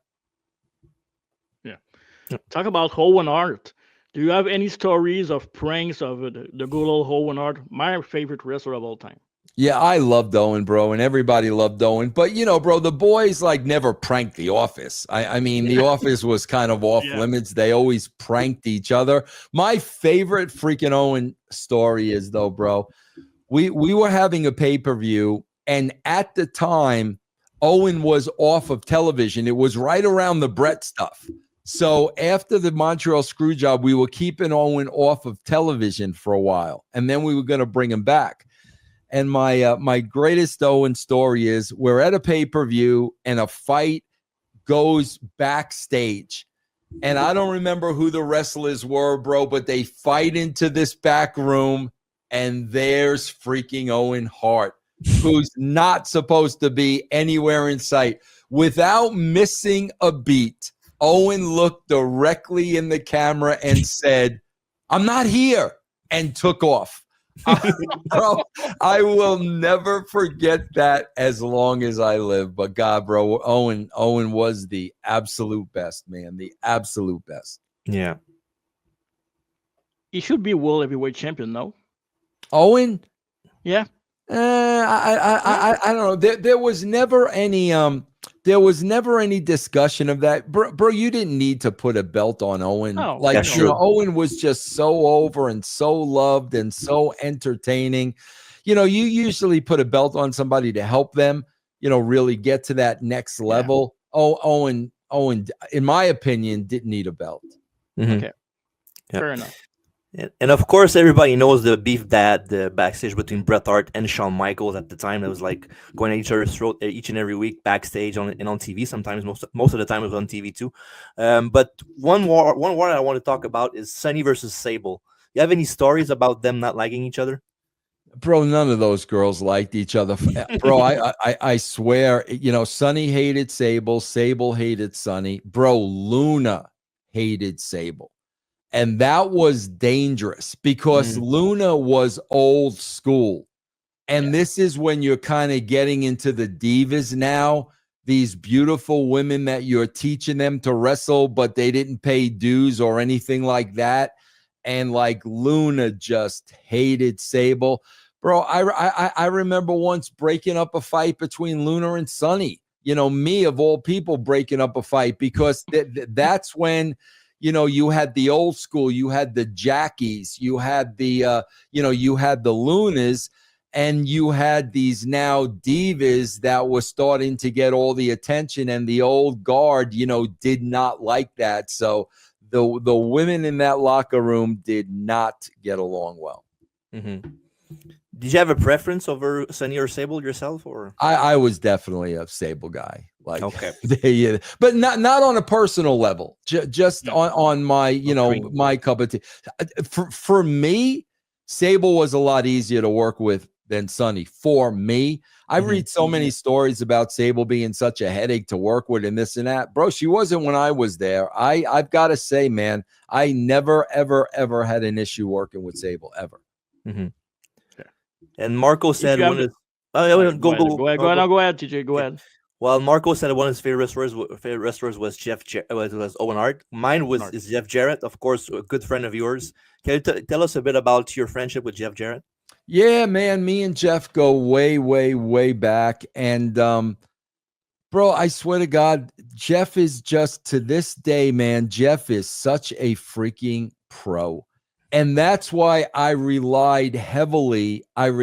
Yeah. Talk about Owen Hart. Do you have any stories of pranks of the good old Owen Hart? My favorite wrestler of all time. Yeah, I loved Owen, bro, and everybody loved Owen. But, you know, bro, the boys, like, never pranked The Office. I mean, The Office was kind of off limits. They always pranked each other. My favorite freaking Owen story is, though, bro, we were having a pay-per-view, and at the time, Owen was off of television. It was right around the Brett stuff. So after the Montreal Screwjob, we were keeping Owen off of television for a while, and then we were going to bring him back. And my greatest Owen story is we're at a pay-per-view and a fight goes backstage. And I don't remember who the wrestlers were, bro, but they fight into this back room, and there's freaking Owen Hart, who's not supposed to be anywhere in sight. Without missing a beat, Owen looked directly in the camera and said, "I'm not here," and took off. Bro, I will never forget that as long as I live. But God, bro, Owen was the absolute best, man. The absolute best. Yeah. He should be world heavyweight champion, no? Owen? Yeah. I don't know. There was never any discussion of that, bro. You didn't need to put a belt on Owen. No, you know, Owen was just so over and so loved and so entertaining. You know, you usually put a belt on somebody to help them, you know, really get to that next level. Owen, in my opinion, didn't need a belt. Okay. Fair enough. And of course, everybody knows the beef that the backstage between Bret Hart and Shawn Michaels at the time. It was like going at each other's throat each and every week backstage and on TV. Sometimes, most of the time, it was on TV too. But one war I want to talk about is Sunny versus Sable. You have any stories about them not liking each other? Bro, none of those girls liked each other. Bro, I swear, Sunny hated Sable. Sable hated Sunny. Bro, Luna hated Sable. And that was dangerous because Luna was old school. And this is when you're kind of getting into the divas now, these beautiful women that you're teaching them to wrestle, but they didn't pay dues or anything like that. And like Luna just hated Sable. Bro, I remember once breaking up a fight between Luna and Sunny. Me of all people breaking up a fight because that's when you had the old school, you had the Jackies, you had the, you had the Lunas, and you had these now divas that were starting to get all the attention, and the old guard, did not like that. So the women in that locker room did not get along well. Mm-hmm. Did you have a preference over Sunny or Sable yourself, or? I was definitely a Sable guy. Like, okay, but not on a personal level. Just on my, my cup of tea. For me, Sable was a lot easier to work with than Sunny. For me, I read so many stories about Sable being such a headache to work with and this and that. Bro, she wasn't when I was there. I've got to say, man, I never, ever, ever had an issue working with Sable, ever. Mm-hmm. And Marco said Go ahead, TJ. Go ahead. Well, Marco said one of his favorite wrestlers was was Owen Hart. Mine is Jeff Jarrett, of course, a good friend of yours. Can you tell us a bit about your friendship with Jeff Jarrett? Yeah, man, me and Jeff go way, way, way back. And bro, I swear to God, Jeff is just, to this day, man, Jeff is such a freaking pro. And that's why I relied heavily on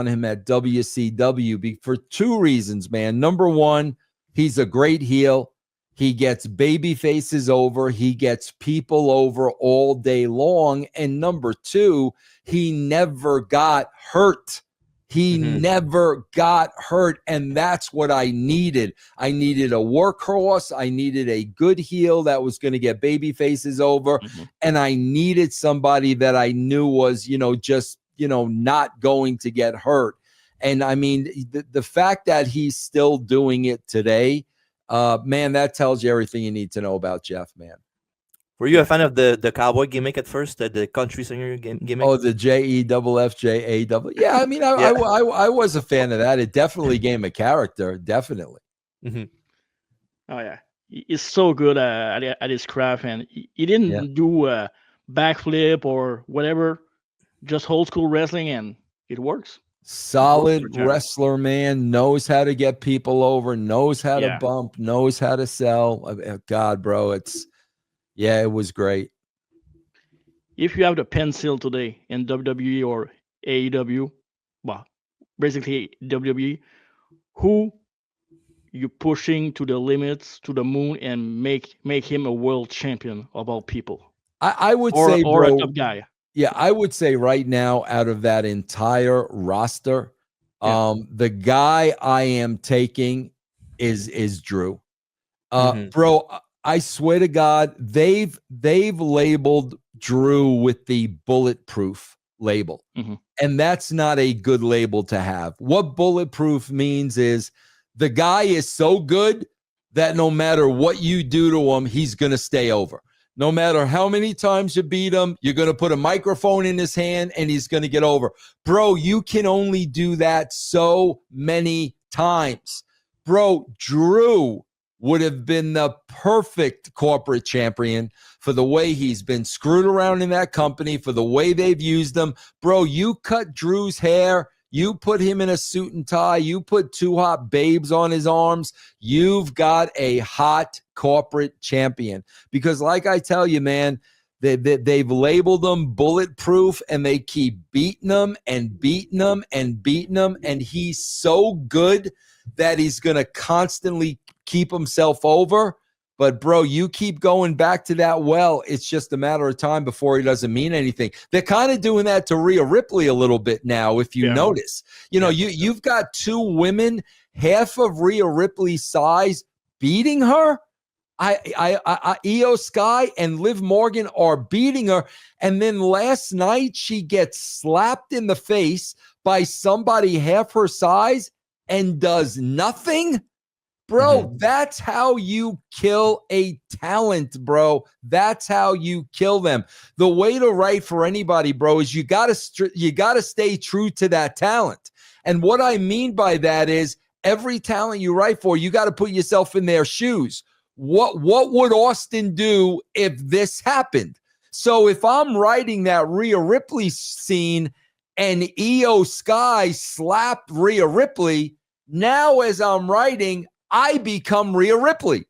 him at WCW for two reasons, man. Number one, he's a great heel. He gets baby faces over. He gets people over all day long. And number two, he never got hurt. He never got hurt, and that's what I needed. I needed a workhorse. I needed a good heel that was going to get baby faces over, and I needed somebody that I knew was, just, not going to get hurt. And I mean, the fact that he's still doing it today, man, that tells you everything you need to know about Jeff, man. Were you a fan of the cowboy gimmick at first, the country singer gimmick? Oh, the JEFFJAW. Yeah, I mean, I was a fan of that. It definitely gave him a character, definitely. Oh yeah, he's so good at his craft, and he didn't do a backflip or whatever. Just old school wrestling, and it works. Solid wrestler, man. Knows how to get people over. Knows how to bump. Knows how to sell. God, bro, it was great. If you have the pencil today in WWE or AEW, well, basically WWE, who you pushing to the limits, to the moon, and make him a world champion of all people? I would say, or bro, a top guy. Yeah, I would say right now, out of that entire roster, the guy I am taking is Drew. Bro, I swear to God, they've labeled Drew with the bulletproof label. And that's not a good label to have. What bulletproof means is the guy is so good that no matter what you do to him, he's going to stay over. No matter how many times you beat him, you're going to put a microphone in his hand and he's going to get over. Bro, you can only do that so many times. Bro, Drew would have been the perfect corporate champion for the way he's been screwed around in that company, for the way they've used him. Bro, you cut Drew's hair, you put him in a suit and tie, you put two hot babes on his arms, you've got a hot corporate champion. Because like I tell you, man, they've labeled them bulletproof, and they keep beating them and beating them and beating them, and he's so good that he's going to constantly keep himself over. But bro, you keep going back to that well. It's just a matter of time before he doesn't mean anything. They're kind of doing that to Rhea Ripley a little bit now, if you notice. You know, you've got two women, half of Rhea Ripley's size, beating her. Io Sky and Liv Morgan are beating her. And then last night, she gets slapped in the face by somebody half her size and does nothing. Bro, that's how you kill a talent, bro. That's how you kill them. The way to write for anybody, bro, is you gotta stay true to that talent. And what I mean by that is every talent you write for, you got to put yourself in their shoes. What would Austin do if this happened? So if I'm writing that Rhea Ripley scene and Io Sky slapped Rhea Ripley, now as I'm writing, I become Rhea Ripley.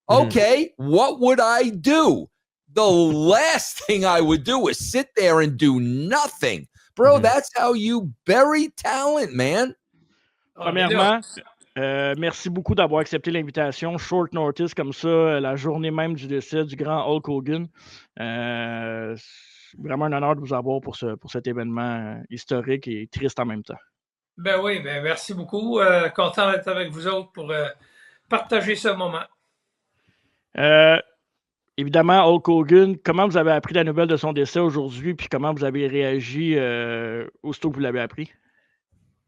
Okay, what would I do? The last thing I would do is sit there and do nothing. Bro, that's how you bury talent, man. Premièrement, merci beaucoup d'avoir accepté l'invitation. Short notice comme ça, la journée même du décès du grand Hulk Hogan. Vraiment un honneur de vous avoir pour cet événement historique et triste en même temps. Ben oui, ben merci beaucoup. Content d'être avec vous autres pour partager ce moment. Évidemment, Hulk Hogan, comment vous avez appris la nouvelle de son décès aujourd'hui, puis comment vous avez réagi aussitôt que vous l'avez appris?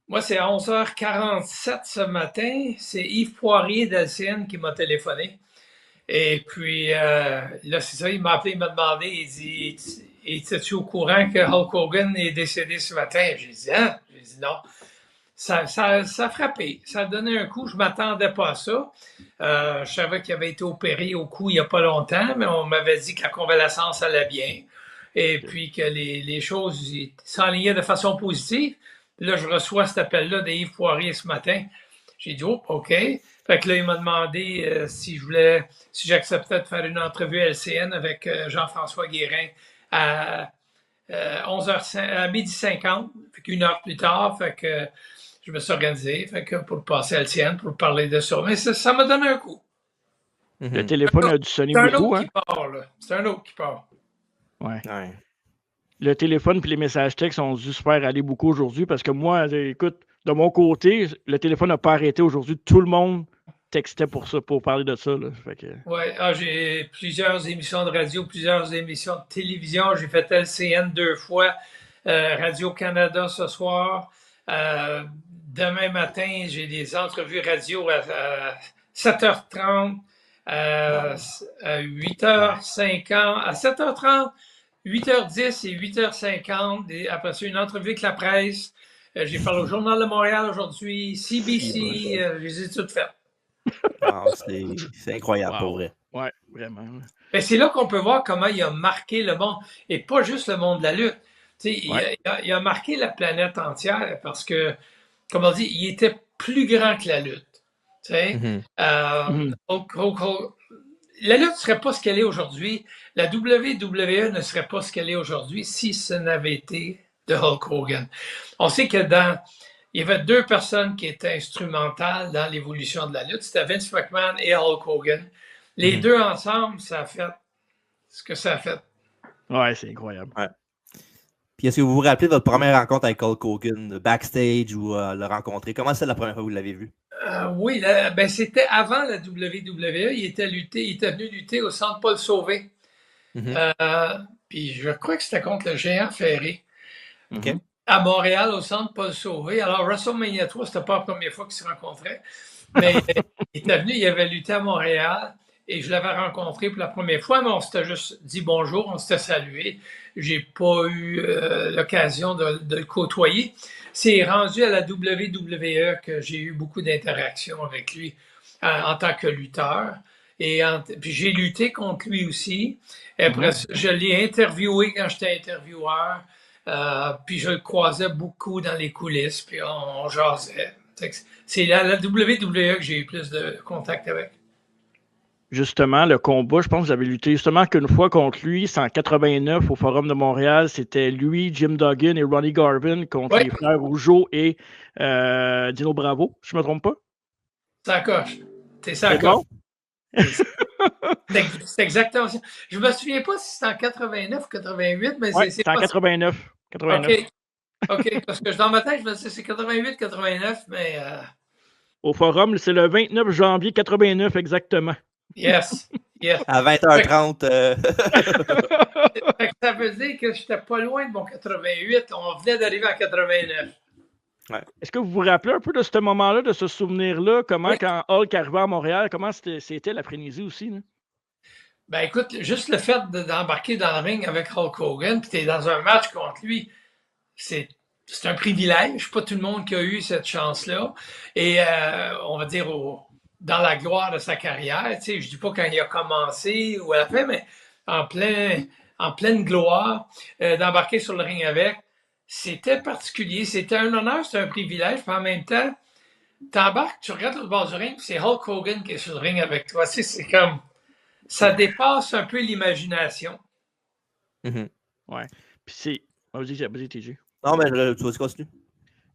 Moi, c'est à 11h47 ce matin. C'est Yves Poirier d'LCN qui m'a téléphoné. Et puis, là, c'est ça, il m'a appelé, il m'a demandé, il dit, étais-tu au courant que Hulk Hogan est décédé ce matin? J'ai dit, hein? J'ai dit non. Ça a frappé. Ça a donné un coup. Je ne m'attendais pas à ça. Je savais qu'il avait été opéré au cou il n'y a pas longtemps, mais on m'avait dit que la convalescence allait bien. Et puis que les choses s'enlignaient de façon positive. Là, je reçois cet appel-là d'Yves Poirier ce matin. J'ai dit, oh, OK. Fait que là, il m'a demandé si j'acceptais de faire une entrevue LCN avec Jean-François Guérin à 12h50, fait qu'une heure plus tard. Fait que je me suis organisé pour passer à LCN, pour parler de ça. Mais ça m'a donné un coup. Le téléphone a dû sonner beaucoup. C'est un autre qui part. Ouais. Le téléphone et les messages textes ont dû se faire aller beaucoup aujourd'hui parce que moi, écoute, de mon côté, le téléphone n'a pas arrêté aujourd'hui. Tout le monde textait pour ça, pour parler de ça. Oui, j'ai plusieurs émissions de radio, plusieurs émissions de télévision. J'ai fait LCN 2 fois, Radio-Canada ce soir. Demain matin, j'ai des entrevues radio à 7h30, à 8h50, à 7h30, 8h10 et 8h50. Et après ça, une entrevue avec la presse. J'ai parlé au Journal de Montréal aujourd'hui, CBC, je les ai toutes faites. C'est incroyable, pour vrai. Oui, vraiment. Mais c'est là qu'on peut voir comment il a marqué le monde, et pas juste le monde de la lutte. Il a marqué la planète entière parce que, comme on dit, il était plus grand que la lutte. La lutte ne serait pas ce qu'elle est aujourd'hui. La WWE ne serait pas ce qu'elle est aujourd'hui si ce n'avait été de Hulk Hogan. On sait que il y avait deux personnes qui étaient instrumentales dans l'évolution de la lutte. C'était Vince McMahon et Hulk Hogan. Les deux ensemble, ça a fait ce que ça a fait. Ouais, c'est incroyable. Ouais. Puis est-ce que vous vous rappelez de votre première rencontre avec Hulk Hogan, backstage ou le rencontrer? Comment c'est la première fois que vous l'avez vu? Oui, c'était avant la WWE. Il était venu lutter au Centre Paul Sauvé. Puis je crois que c'était contre le Géant Ferré. Okay. À Montréal, au Centre Paul Sauvé. Alors, WrestleMania 3, c'était pas la première fois qu'ils se rencontraient. Mais il était venu, il avait lutté à Montréal. Et je l'avais rencontré pour la première fois, mais on s'était juste dit bonjour, on s'était salué. J'ai pas eu l'occasion de le côtoyer. C'est rendu à la WWE que j'ai eu beaucoup d'interactions avec lui en tant que lutteur. Puis j'ai lutté contre lui aussi. Et après, je l'ai interviewé quand j'étais intervieweur. Puis je le croisais beaucoup dans les coulisses, puis on jasait. C'est à la WWE que j'ai eu plus de contact avec. Justement, le combat, je pense que vous avez lutté justement qu'une fois contre lui, c'est en 89 au Forum de Montréal. C'était lui, Jim Duggan et Ronnie Garvin contre les frères Rougeau et Dino Bravo, je ne me trompe pas? Ça coche. T'es ça coche. C'est exactement ça. Je me souviens pas si c'est en 89 ou 88, mais Ouais, c'est c'est en pas... 89. 89. OK, parce que dans ma tête, je me disais c'est 88, 89, mais Au forum, c'est le 29 janvier 89 exactement. yes. À 20h30. Fait que ça veut dire que j'étais pas loin de mon 88. On venait d'arriver à 89. Est-ce que vous vous rappelez un peu de ce moment-là, de ce souvenir-là? Comment, quand Hulk arrivait à Montréal, comment c'était l'après-midi aussi? Là? Ben écoute, juste le fait d'embarquer dans le ring avec Hulk Hogan, puis t'es dans un match contre lui, c'est un privilège. Pas tout le monde qui a eu cette chance-là. Et on va dire dans la gloire de sa carrière, tu sais, je dis pas quand il a commencé ou à la fin, mais en pleine gloire, d'embarquer sur le ring avec, c'était particulier. C'était un honneur, c'était un privilège, puis en même temps, t'embarques, tu regardes le bord du ring, puis c'est Hulk Hogan qui est sur le ring avec toi. Tu sais, c'est comme... Ça dépasse un peu l'imagination. Ouais. Puis c'est... Vas-y, TG. Non, mais tu vas continuer.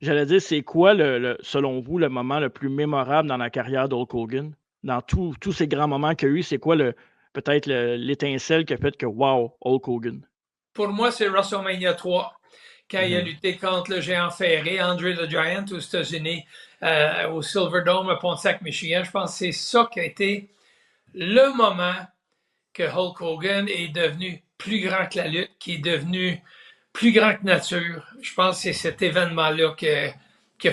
J'allais dire, c'est quoi, selon vous, le moment le plus mémorable dans la carrière d'Hulk Hogan? Dans tous ces grands moments qu'il y a eu, c'est quoi peut-être l'étincelle qui a fait que, wow, Hulk Hogan? Pour moi, c'est WrestleMania 3, quand il a lutté contre le géant ferré, Andre the Giant, aux États-Unis, au Silverdome à Pontiac, Michigan. Je pense que c'est ça qui a été le moment que Hulk Hogan est devenu plus grand que la lutte, qui est devenu plus grand que nature. Je pense que c'est cet événement-là qui a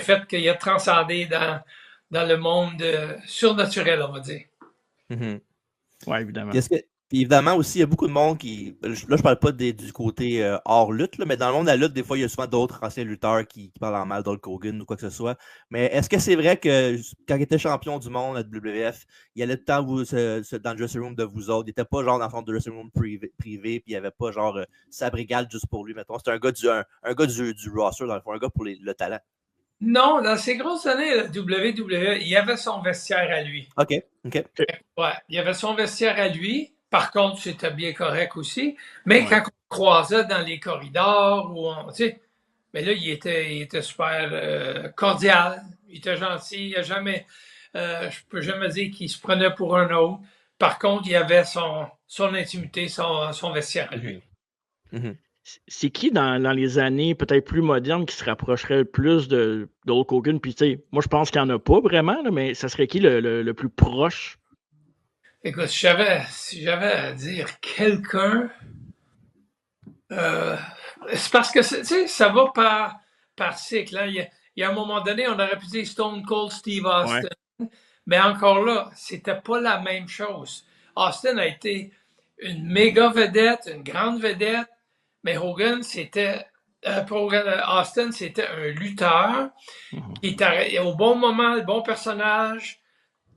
fait qu'il a transcendé dans le monde surnaturel, on va dire. Oui, évidemment. Puis évidemment aussi, il y a beaucoup de monde qui... Là, je parle pas du côté hors lutte, là, mais dans le monde de la lutte, des fois, il y a souvent d'autres anciens lutteurs qui parlent en mal d'Hulk Hogan ou quoi que ce soit. Mais est-ce que c'est vrai que quand il était champion du monde à WWF, il allait tout le temps dans le dressing room de vous autres? Il n'était pas genre dans son dressing room privé puis il n'y avait pas genre sa brigade juste pour lui, mettons. C'était un gars du roster, dans le fond, un gars pour le talent. Non, dans ces grosses années, la WWE, il y avait son vestiaire à lui. OK. Ouais, il y avait son vestiaire à lui. Par contre, c'était bien correct aussi. Mais quand on croisait dans les corridors, mais là, il était super cordial. Il était gentil. Il a jamais, je peux jamais dire qu'il se prenait pour un autre. Par contre, il avait son intimité, son vestiaire à lui. C'est qui dans les années peut-être plus modernes qui se rapprocherait le plus de Hulk Hogan? Puis, tu sais, moi, je pense qu'il n'y en a pas vraiment, là, mais ça serait qui le plus proche? Écoute, si j'avais à dire quelqu'un, c'est parce que, tu sais, ça va par cycle. Hein. Il y a un moment donné, on aurait pu dire Stone Cold Steve Austin. Ouais. Mais encore là, c'était pas la même chose. Austin a été une méga vedette, une grande vedette, mais Hogan, Austin, c'était un lutteur qui était au bon moment, le bon personnage,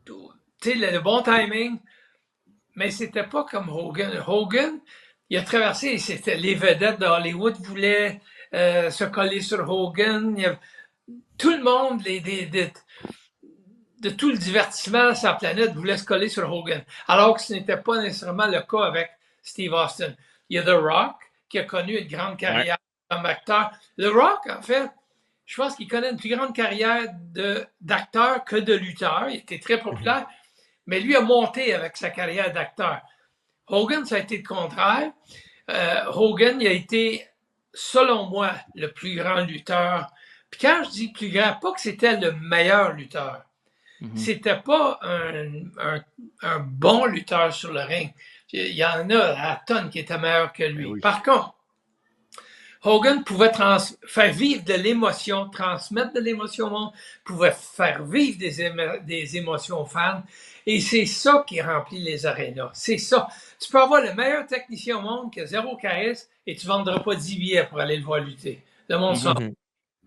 tu sais, le bon timing. Mais c'était pas comme Hogan. Hogan, il a traversé, les vedettes de Hollywood voulaient se coller sur Hogan. Tout le monde, de tout le divertissement sur la planète, voulait se coller sur Hogan. Alors que ce n'était pas nécessairement le cas avec Steve Austin. Il y a The Rock, qui a connu une grande carrière comme acteur. The Rock, en fait, je pense qu'il connaît une plus grande carrière d'acteur que de lutteur. Il était très populaire. Mais lui a monté avec sa carrière d'acteur. Hogan, ça a été le contraire. Hogan, il a été, selon moi, le plus grand lutteur. Puis quand je dis plus grand, pas que c'était le meilleur lutteur. C'était pas un bon lutteur sur le ring. Il y en a à tonnes qui étaient meilleurs que lui. Oui. Par contre, Hogan pouvait faire vivre de l'émotion, transmettre de l'émotion au monde, pouvait faire vivre des émotions aux fans. Et c'est ça qui remplit les arénas. C'est ça. Tu peux avoir le meilleur technicien au monde qui a zéro charisme et tu ne vendras pas 10 billets pour aller le voir lutter. Le monde s'en fout.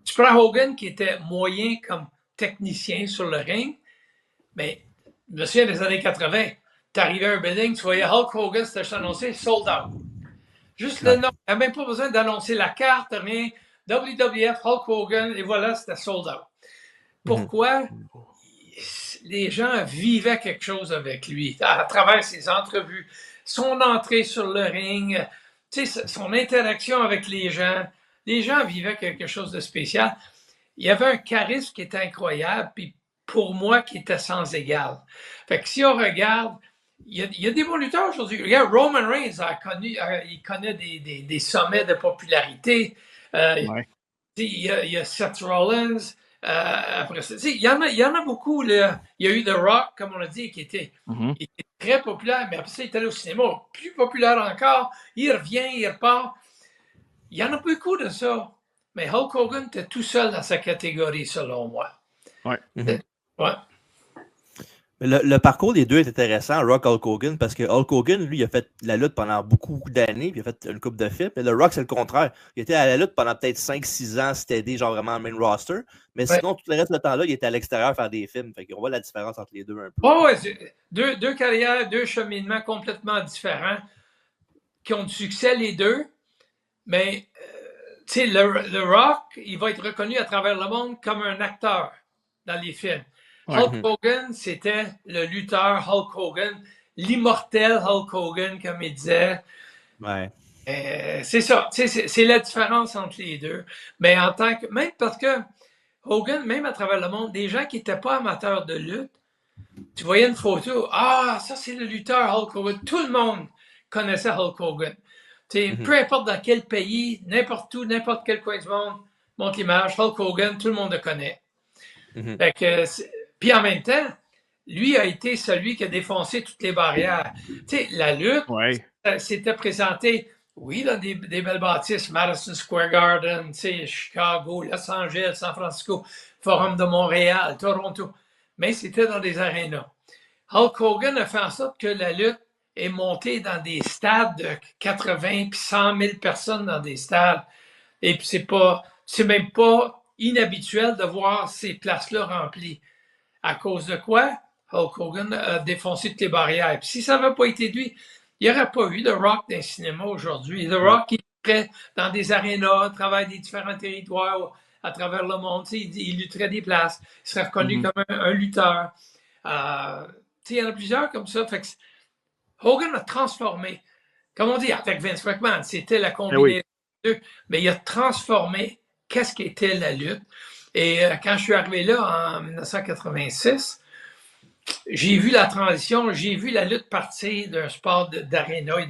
Tu prends Hogan qui était moyen comme technicien sur le ring, mais je me souviens des années 80, tu arrivais à un building, tu voyais Hulk Hogan, c'était annoncé, sold out. Juste le nom. Il n'y a même pas besoin d'annoncer la carte, rien. WWF, Hulk Hogan, et voilà, c'était sold out. Pourquoi? Les gens vivaient quelque chose avec lui, à travers ses entrevues, son entrée sur le ring, son interaction avec les gens. Les gens vivaient quelque chose de spécial. Il y avait un charisme qui était incroyable, puis pour moi, qui était sans égal. Fait que si on regarde il y a des bons lutteurs aujourd'hui. Regarde, Roman Reigns il connaît des sommets de popularité. Ouais. Il y a Seth Rollins. Après ça, il y en a beaucoup. Là. Il y a eu The Rock, comme on l'a dit, qui était très populaire, mais après ça, il est allé au cinéma, plus populaire encore. Il revient, il repart. Il y en a beaucoup de ça. Mais Hulk Hogan était tout seul dans sa catégorie, selon moi. Ouais. Ouais. Le parcours des deux est intéressant, Rock Hulk Hogan, parce que Hulk Hogan, lui, il a fait la lutte pendant beaucoup d'années, puis il a fait une couple de films. Mais le Rock, c'est le contraire. Il était à la lutte pendant peut-être 5-6 ans, c'était aidé, genre vraiment en main roster. Mais sinon, tout le reste du temps-là, il était à l'extérieur faire des films. Fait qu'on voit la différence entre les deux un peu. Oh, ouais, deux carrières, deux cheminements complètement différents qui ont du succès, les deux. Mais, tu sais, le Rock, il va être reconnu à travers le monde comme un acteur dans les films. Ouais. Hulk Hogan, c'était le lutteur Hulk Hogan, l'immortel Hulk Hogan, comme il disait. Ouais. C'est ça, c'est la différence entre les deux. Mais en tant que, même parce que Hogan, même à travers le monde, des gens qui n'étaient pas amateurs de lutte, tu voyais une photo, ça c'est le lutteur Hulk Hogan. Tout le monde connaissait Hulk Hogan. Peu importe dans quel pays, n'importe où, n'importe quel coin du monde, montre l'image, Hulk Hogan, tout le monde le connaît. Fait que, puis en même temps, lui a été celui qui a défoncé toutes les barrières. La lutte, s'était présentée, oui, dans des belles bâtisses, Madison Square Garden, Chicago, Los Angeles, San Francisco, Forum de Montréal, Toronto, mais c'était dans des arénas. Hulk Hogan a fait en sorte que la lutte est montée dans des stades de 80 puis 100 000 personnes dans des stades. Et puis c'est même pas inhabituel de voir ces places-là remplies. À cause de quoi? Hulk Hogan a défoncé toutes les barrières. Puis si ça n'avait pas été lui, il n'y aurait pas eu de Rock dans le cinéma aujourd'hui. The Rock, il lutterait dans des arénas, travaille des différents territoires à travers le monde. Il lutterait des places. Il serait reconnu comme un lutteur. Il y en a plusieurs comme ça. Fait que Hogan a transformé. Comme on dit, avec Vince McMahon, c'était la combinaison des deux. Mais il a transformé qu'est-ce qu'était la lutte. Et quand je suis arrivé là en 1986, j'ai vu la transition, j'ai vu la lutte partir d'un sport d'aréna et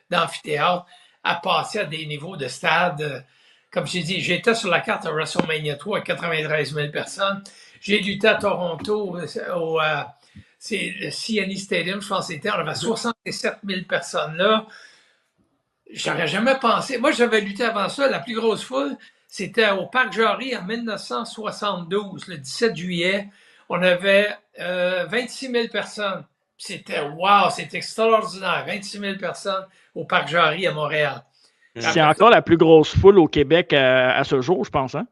d'amphithéâtre à passer à des niveaux de stade. Comme j'ai dit, j'étais sur la carte à WrestleMania 3 à 93 000 personnes. J'ai lutté à Toronto au CNE Stadium, je pense que c'était, on avait 67 000 personnes là. J'aurais jamais pensé. Moi, j'avais lutté avant ça, la plus grosse foule, c'était au Parc Jarry en 1972, le 17 juillet. On avait 26 000 personnes. C'était wow, c'était extraordinaire. 26 000 personnes au Parc Jarry à Montréal. C'est encore la plus grosse foule au Québec à ce jour, je pense, hein?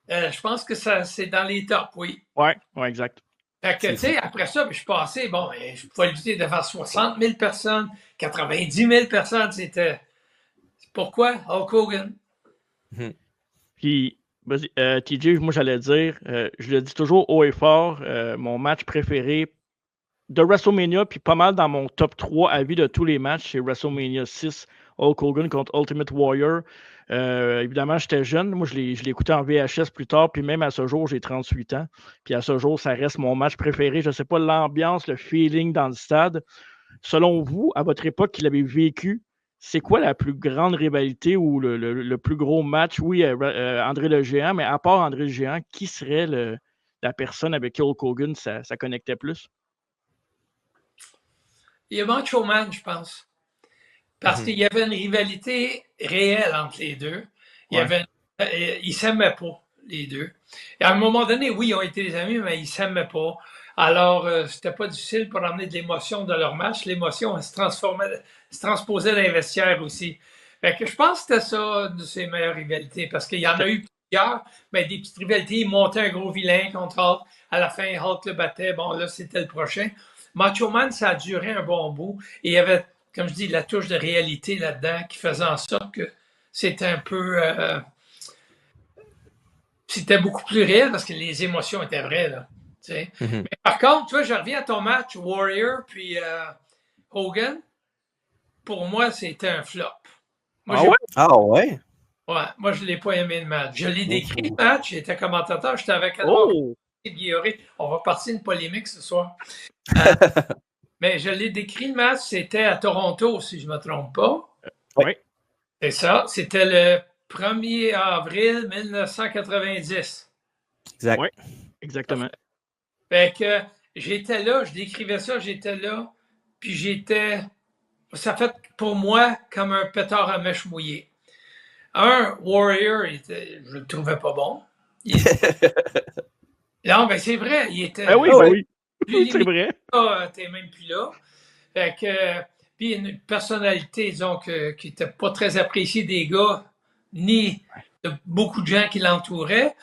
Je pense que c'est dans les tops, oui. Ouais, exact. Fait que, tu sais, après ça, je suis passé, je pouvais lutter devant 60 000 personnes, 90 000 personnes, c'était... Pourquoi? Hulk Hogan. Puis, vas-y, TJ, moi, j'allais dire, je le dis toujours haut et fort, mon match préféré de WrestleMania, puis pas mal dans mon top 3 à vie de tous les matchs, c'est WrestleMania 6, Hulk Hogan contre Ultimate Warrior. Évidemment, j'étais jeune. Moi, je l'ai écouté en VHS plus tard, puis même à ce jour, j'ai 38 ans. Puis à ce jour, ça reste mon match préféré. Je ne sais pas, l'ambiance, le feeling dans le stade. Selon vous, à votre époque, qui l'avez vécu, c'est quoi la plus grande rivalité ou le plus gros match? Oui, André le Géant, mais à part André le Géant, qui serait la personne avec qui Hulk Hogan ça connectait plus? Il y a Macho Man, je pense. Parce qu'il y avait une rivalité réelle entre les deux. Ils ne s'aimaient pas, les deux. Et à un moment donné, oui, ils ont été des amis, mais ils ne s'aimaient pas. Alors, c'était pas difficile pour amener de l'émotion dans leur match. L'émotion se transposait dans les vestiaires aussi. Fait que je pense que c'était ça, de ses meilleures rivalités. Parce qu'il y en a eu plusieurs, mais des petites rivalités. Il montait un gros vilain contre Hulk. À la fin, Hulk le battait. Bon, là, c'était le prochain. Macho Man, ça a duré un bon bout. Et il y avait, comme je dis, la touche de réalité là-dedans qui faisait en sorte que c'était un peu... c'était beaucoup plus réel parce que les émotions étaient vraies, là. Mais par contre, tu vois, je reviens à ton match Warrior puis Hogan. Pour moi, c'était un flop. Moi, ouais? Ouais, moi, je ne l'ai pas aimé le match. Je l'ai décrit le match, j'étais commentateur, j'étais avec Guilloré. On va partir une polémique ce soir. Mais je l'ai décrit, le match, c'était à Toronto, si je ne me trompe pas. Oui. C'est ça. C'était le 1er avril 1990. Exact. Oui, exactement. Fait que j'étais là, je décrivais ça, j'étais là, puis ça fait pour moi comme un pétard à mèche mouillée. Warrior, je le trouvais pas bon. Non, ben c'est vrai, il était. Ben oui, Ah ben oui. oui. C'est vrai. T'es même plus là. Fait que, puis une personnalité, disons, qui n'était pas très appréciée des gars, ni de beaucoup de gens qui l'entouraient.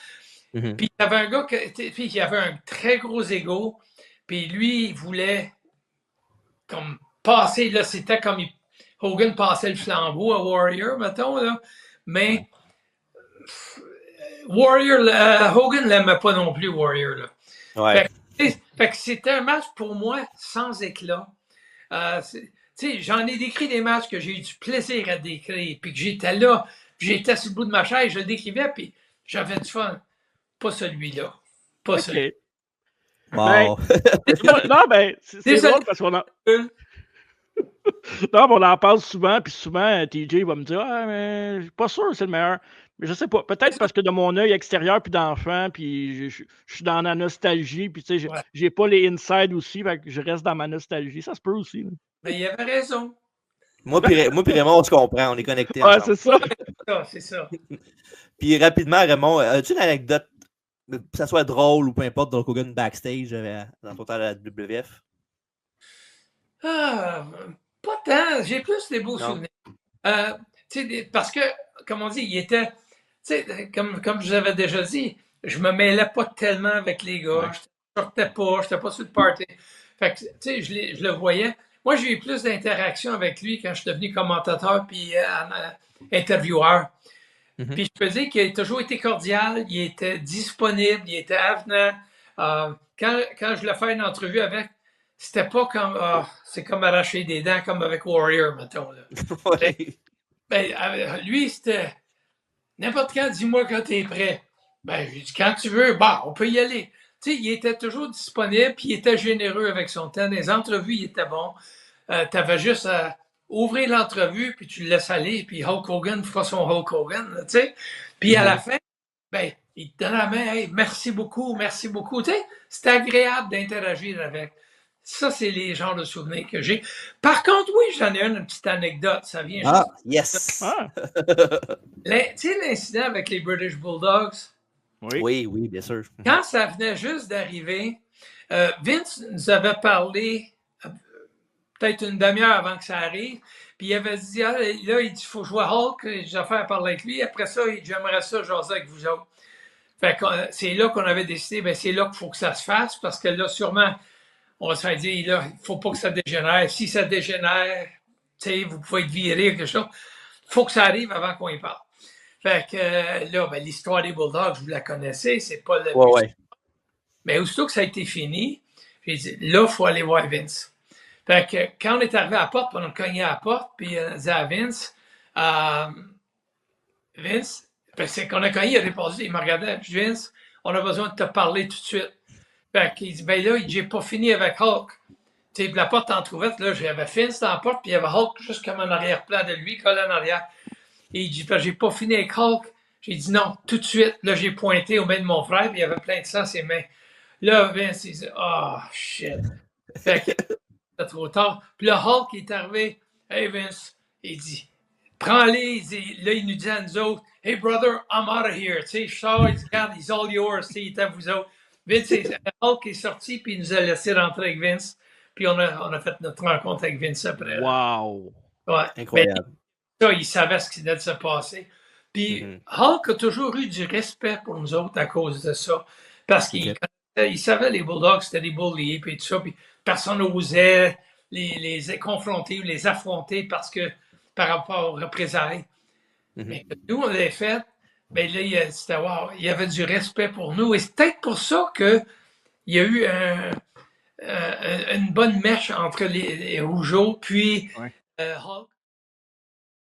Mhm. Puis il y avait un gars qui avait un très gros ego, puis lui, il voulait comme passer, là, c'était comme Hogan passait le flambeau à Warrior, mettons, là. Mais Hogan l'aimait pas non plus, Warrior, là. Ouais. Fait que c'était un match pour moi sans éclat. J'en ai décrit des matchs que j'ai eu du plaisir à décrire, puis que j'étais là, puis j'étais sur le bout de ma chaise, je le décrivais, puis j'avais du fun. Pas celui-là. Pas celui-là. Wow. Non, ben, c'est drôle parce qu'on en... Non, mais on en parle souvent, puis souvent, TJ va me dire « Ah, mais je suis pas sûr que c'est le meilleur. » Mais je sais pas. Peut-être parce que de mon œil extérieur puis d'enfant, puis je suis dans la nostalgie, puis tu sais, j'ai pas les inside aussi, fait que je reste dans ma nostalgie. Ça se peut aussi. Là. Mais il avait raison. Moi puis Raymond, on se comprend, on est connectés Ouais, ensemble. c'est ça. C'est ça. Puis rapidement, Raymond, as-tu une anecdote, que ça soit drôle ou peu importe, dans Hogan backstage dans ton temps à la WWF? Ah, pas tant. J'ai plus des beaux Non. souvenirs. Parce que, comme on dit, il était, comme je vous avais déjà dit, je me mêlais pas tellement avec les gars. Ouais. Je sortais pas, j'étais pas sur le party. Fait que, tu sais, je le voyais. Moi, j'ai eu plus d'interaction avec lui quand je suis devenu commentateur puis intervieweur. Mhm. Puis je peux dire qu'il a toujours été cordial, il était disponible, il était avenant. Quand je l'ai fait une entrevue avec, c'était pas comme c'est comme arracher des dents comme avec Warrior, mettons. Là. Ouais. Lui, c'était n'importe quand, dis-moi quand tu es prêt. Ben, j'ai dit quand tu veux, on peut y aller. Tu sais, il était toujours disponible, puis il était généreux avec son temps. Les entrevues, il était bon. Tu avais juste à ouvrir l'entrevue, puis tu le laisses aller, puis Hulk Hogan fera son Hulk Hogan, tu sais. Puis à la fin, ben, il te donne la main, hey, merci beaucoup, merci beaucoup. Tu sais, c'est agréable d'interagir avec. Ça, c'est les genres de souvenirs que j'ai. Par contre, oui, j'en ai une petite anecdote, ça vient Ah, juste. yes! Ah, Tu sais, l'incident avec les British Bulldogs, oui. Oui, bien sûr. quand ça venait juste d'arriver, Vince nous avait parlé peut-être une demi-heure avant que ça arrive. Puis il avait dit, là, il dit, il faut jouer Hulk, j'ai affaire à parler avec lui. Après ça, j'aimerais ça jaser avec vous autres. Fait que c'est là qu'on avait décidé, ben c'est là qu'il faut que ça se fasse, parce que là, sûrement, on va se faire dire, là, il ne faut pas que ça dégénère. Si ça dégénère, tu sais, vous pouvez être viré, quelque chose. Il faut que ça arrive avant qu'on y parle. Fait que là, ben, l'histoire des Bulldogs, vous la connaissez, c'est pas le Ouais. Mais aussitôt que ça a été fini, j'ai dit, là, il faut aller voir Vince. Fait que quand on est arrivé à la porte, on a cogné à la porte, puis on disait à Vince, Vince, c'est qu'on a cogné, il a répondu, il m'a regardé, puis Vince, on a besoin de te parler tout de suite. Fait qu'il dit, ben là, j'ai pas fini avec Hulk. Tu sais, la porte entrouverte, là, j'avais Vince dans la porte, puis il y avait Hulk juste comme en arrière-plan de lui, collé en arrière. Et il dit, ben, j'ai pas fini avec Hulk. J'ai dit non, tout de suite. Là, j'ai pointé aux mains de mon frère, puis il y avait plein de sang à ses mains. Là, Vince, il dit, shit. Fait que c'était trop tard. Puis là, Hulk est arrivé. Hey, Vince, il dit, prends-les. Là, il nous dit à nous autres, hey, brother, I'm out of here. Tu sais, je sors, il dit, regarde, he's all yours. Tu sais, il est à vous autres. Vince, Hulk est sorti, puis il nous a laissé rentrer avec Vince. Puis on a fait notre rencontre avec Vince après. Wow. Ouais. Incroyable. Mais, ça, il savait ce qui venait de se passer. Puis Hulk a toujours eu du respect pour nous autres à cause de ça. Parce qu'il savait les Bulldogs, c'était des bullies, puis tout ça. Puis personne n'osait les confronter ou les affronter par rapport aux représailles. Mais nous, on l'a fait. Mais là, c'était wow, il y avait du respect pour nous. Et c'est peut-être pour ça qu'il y a eu une bonne mèche entre les Rougeau puis Hulk.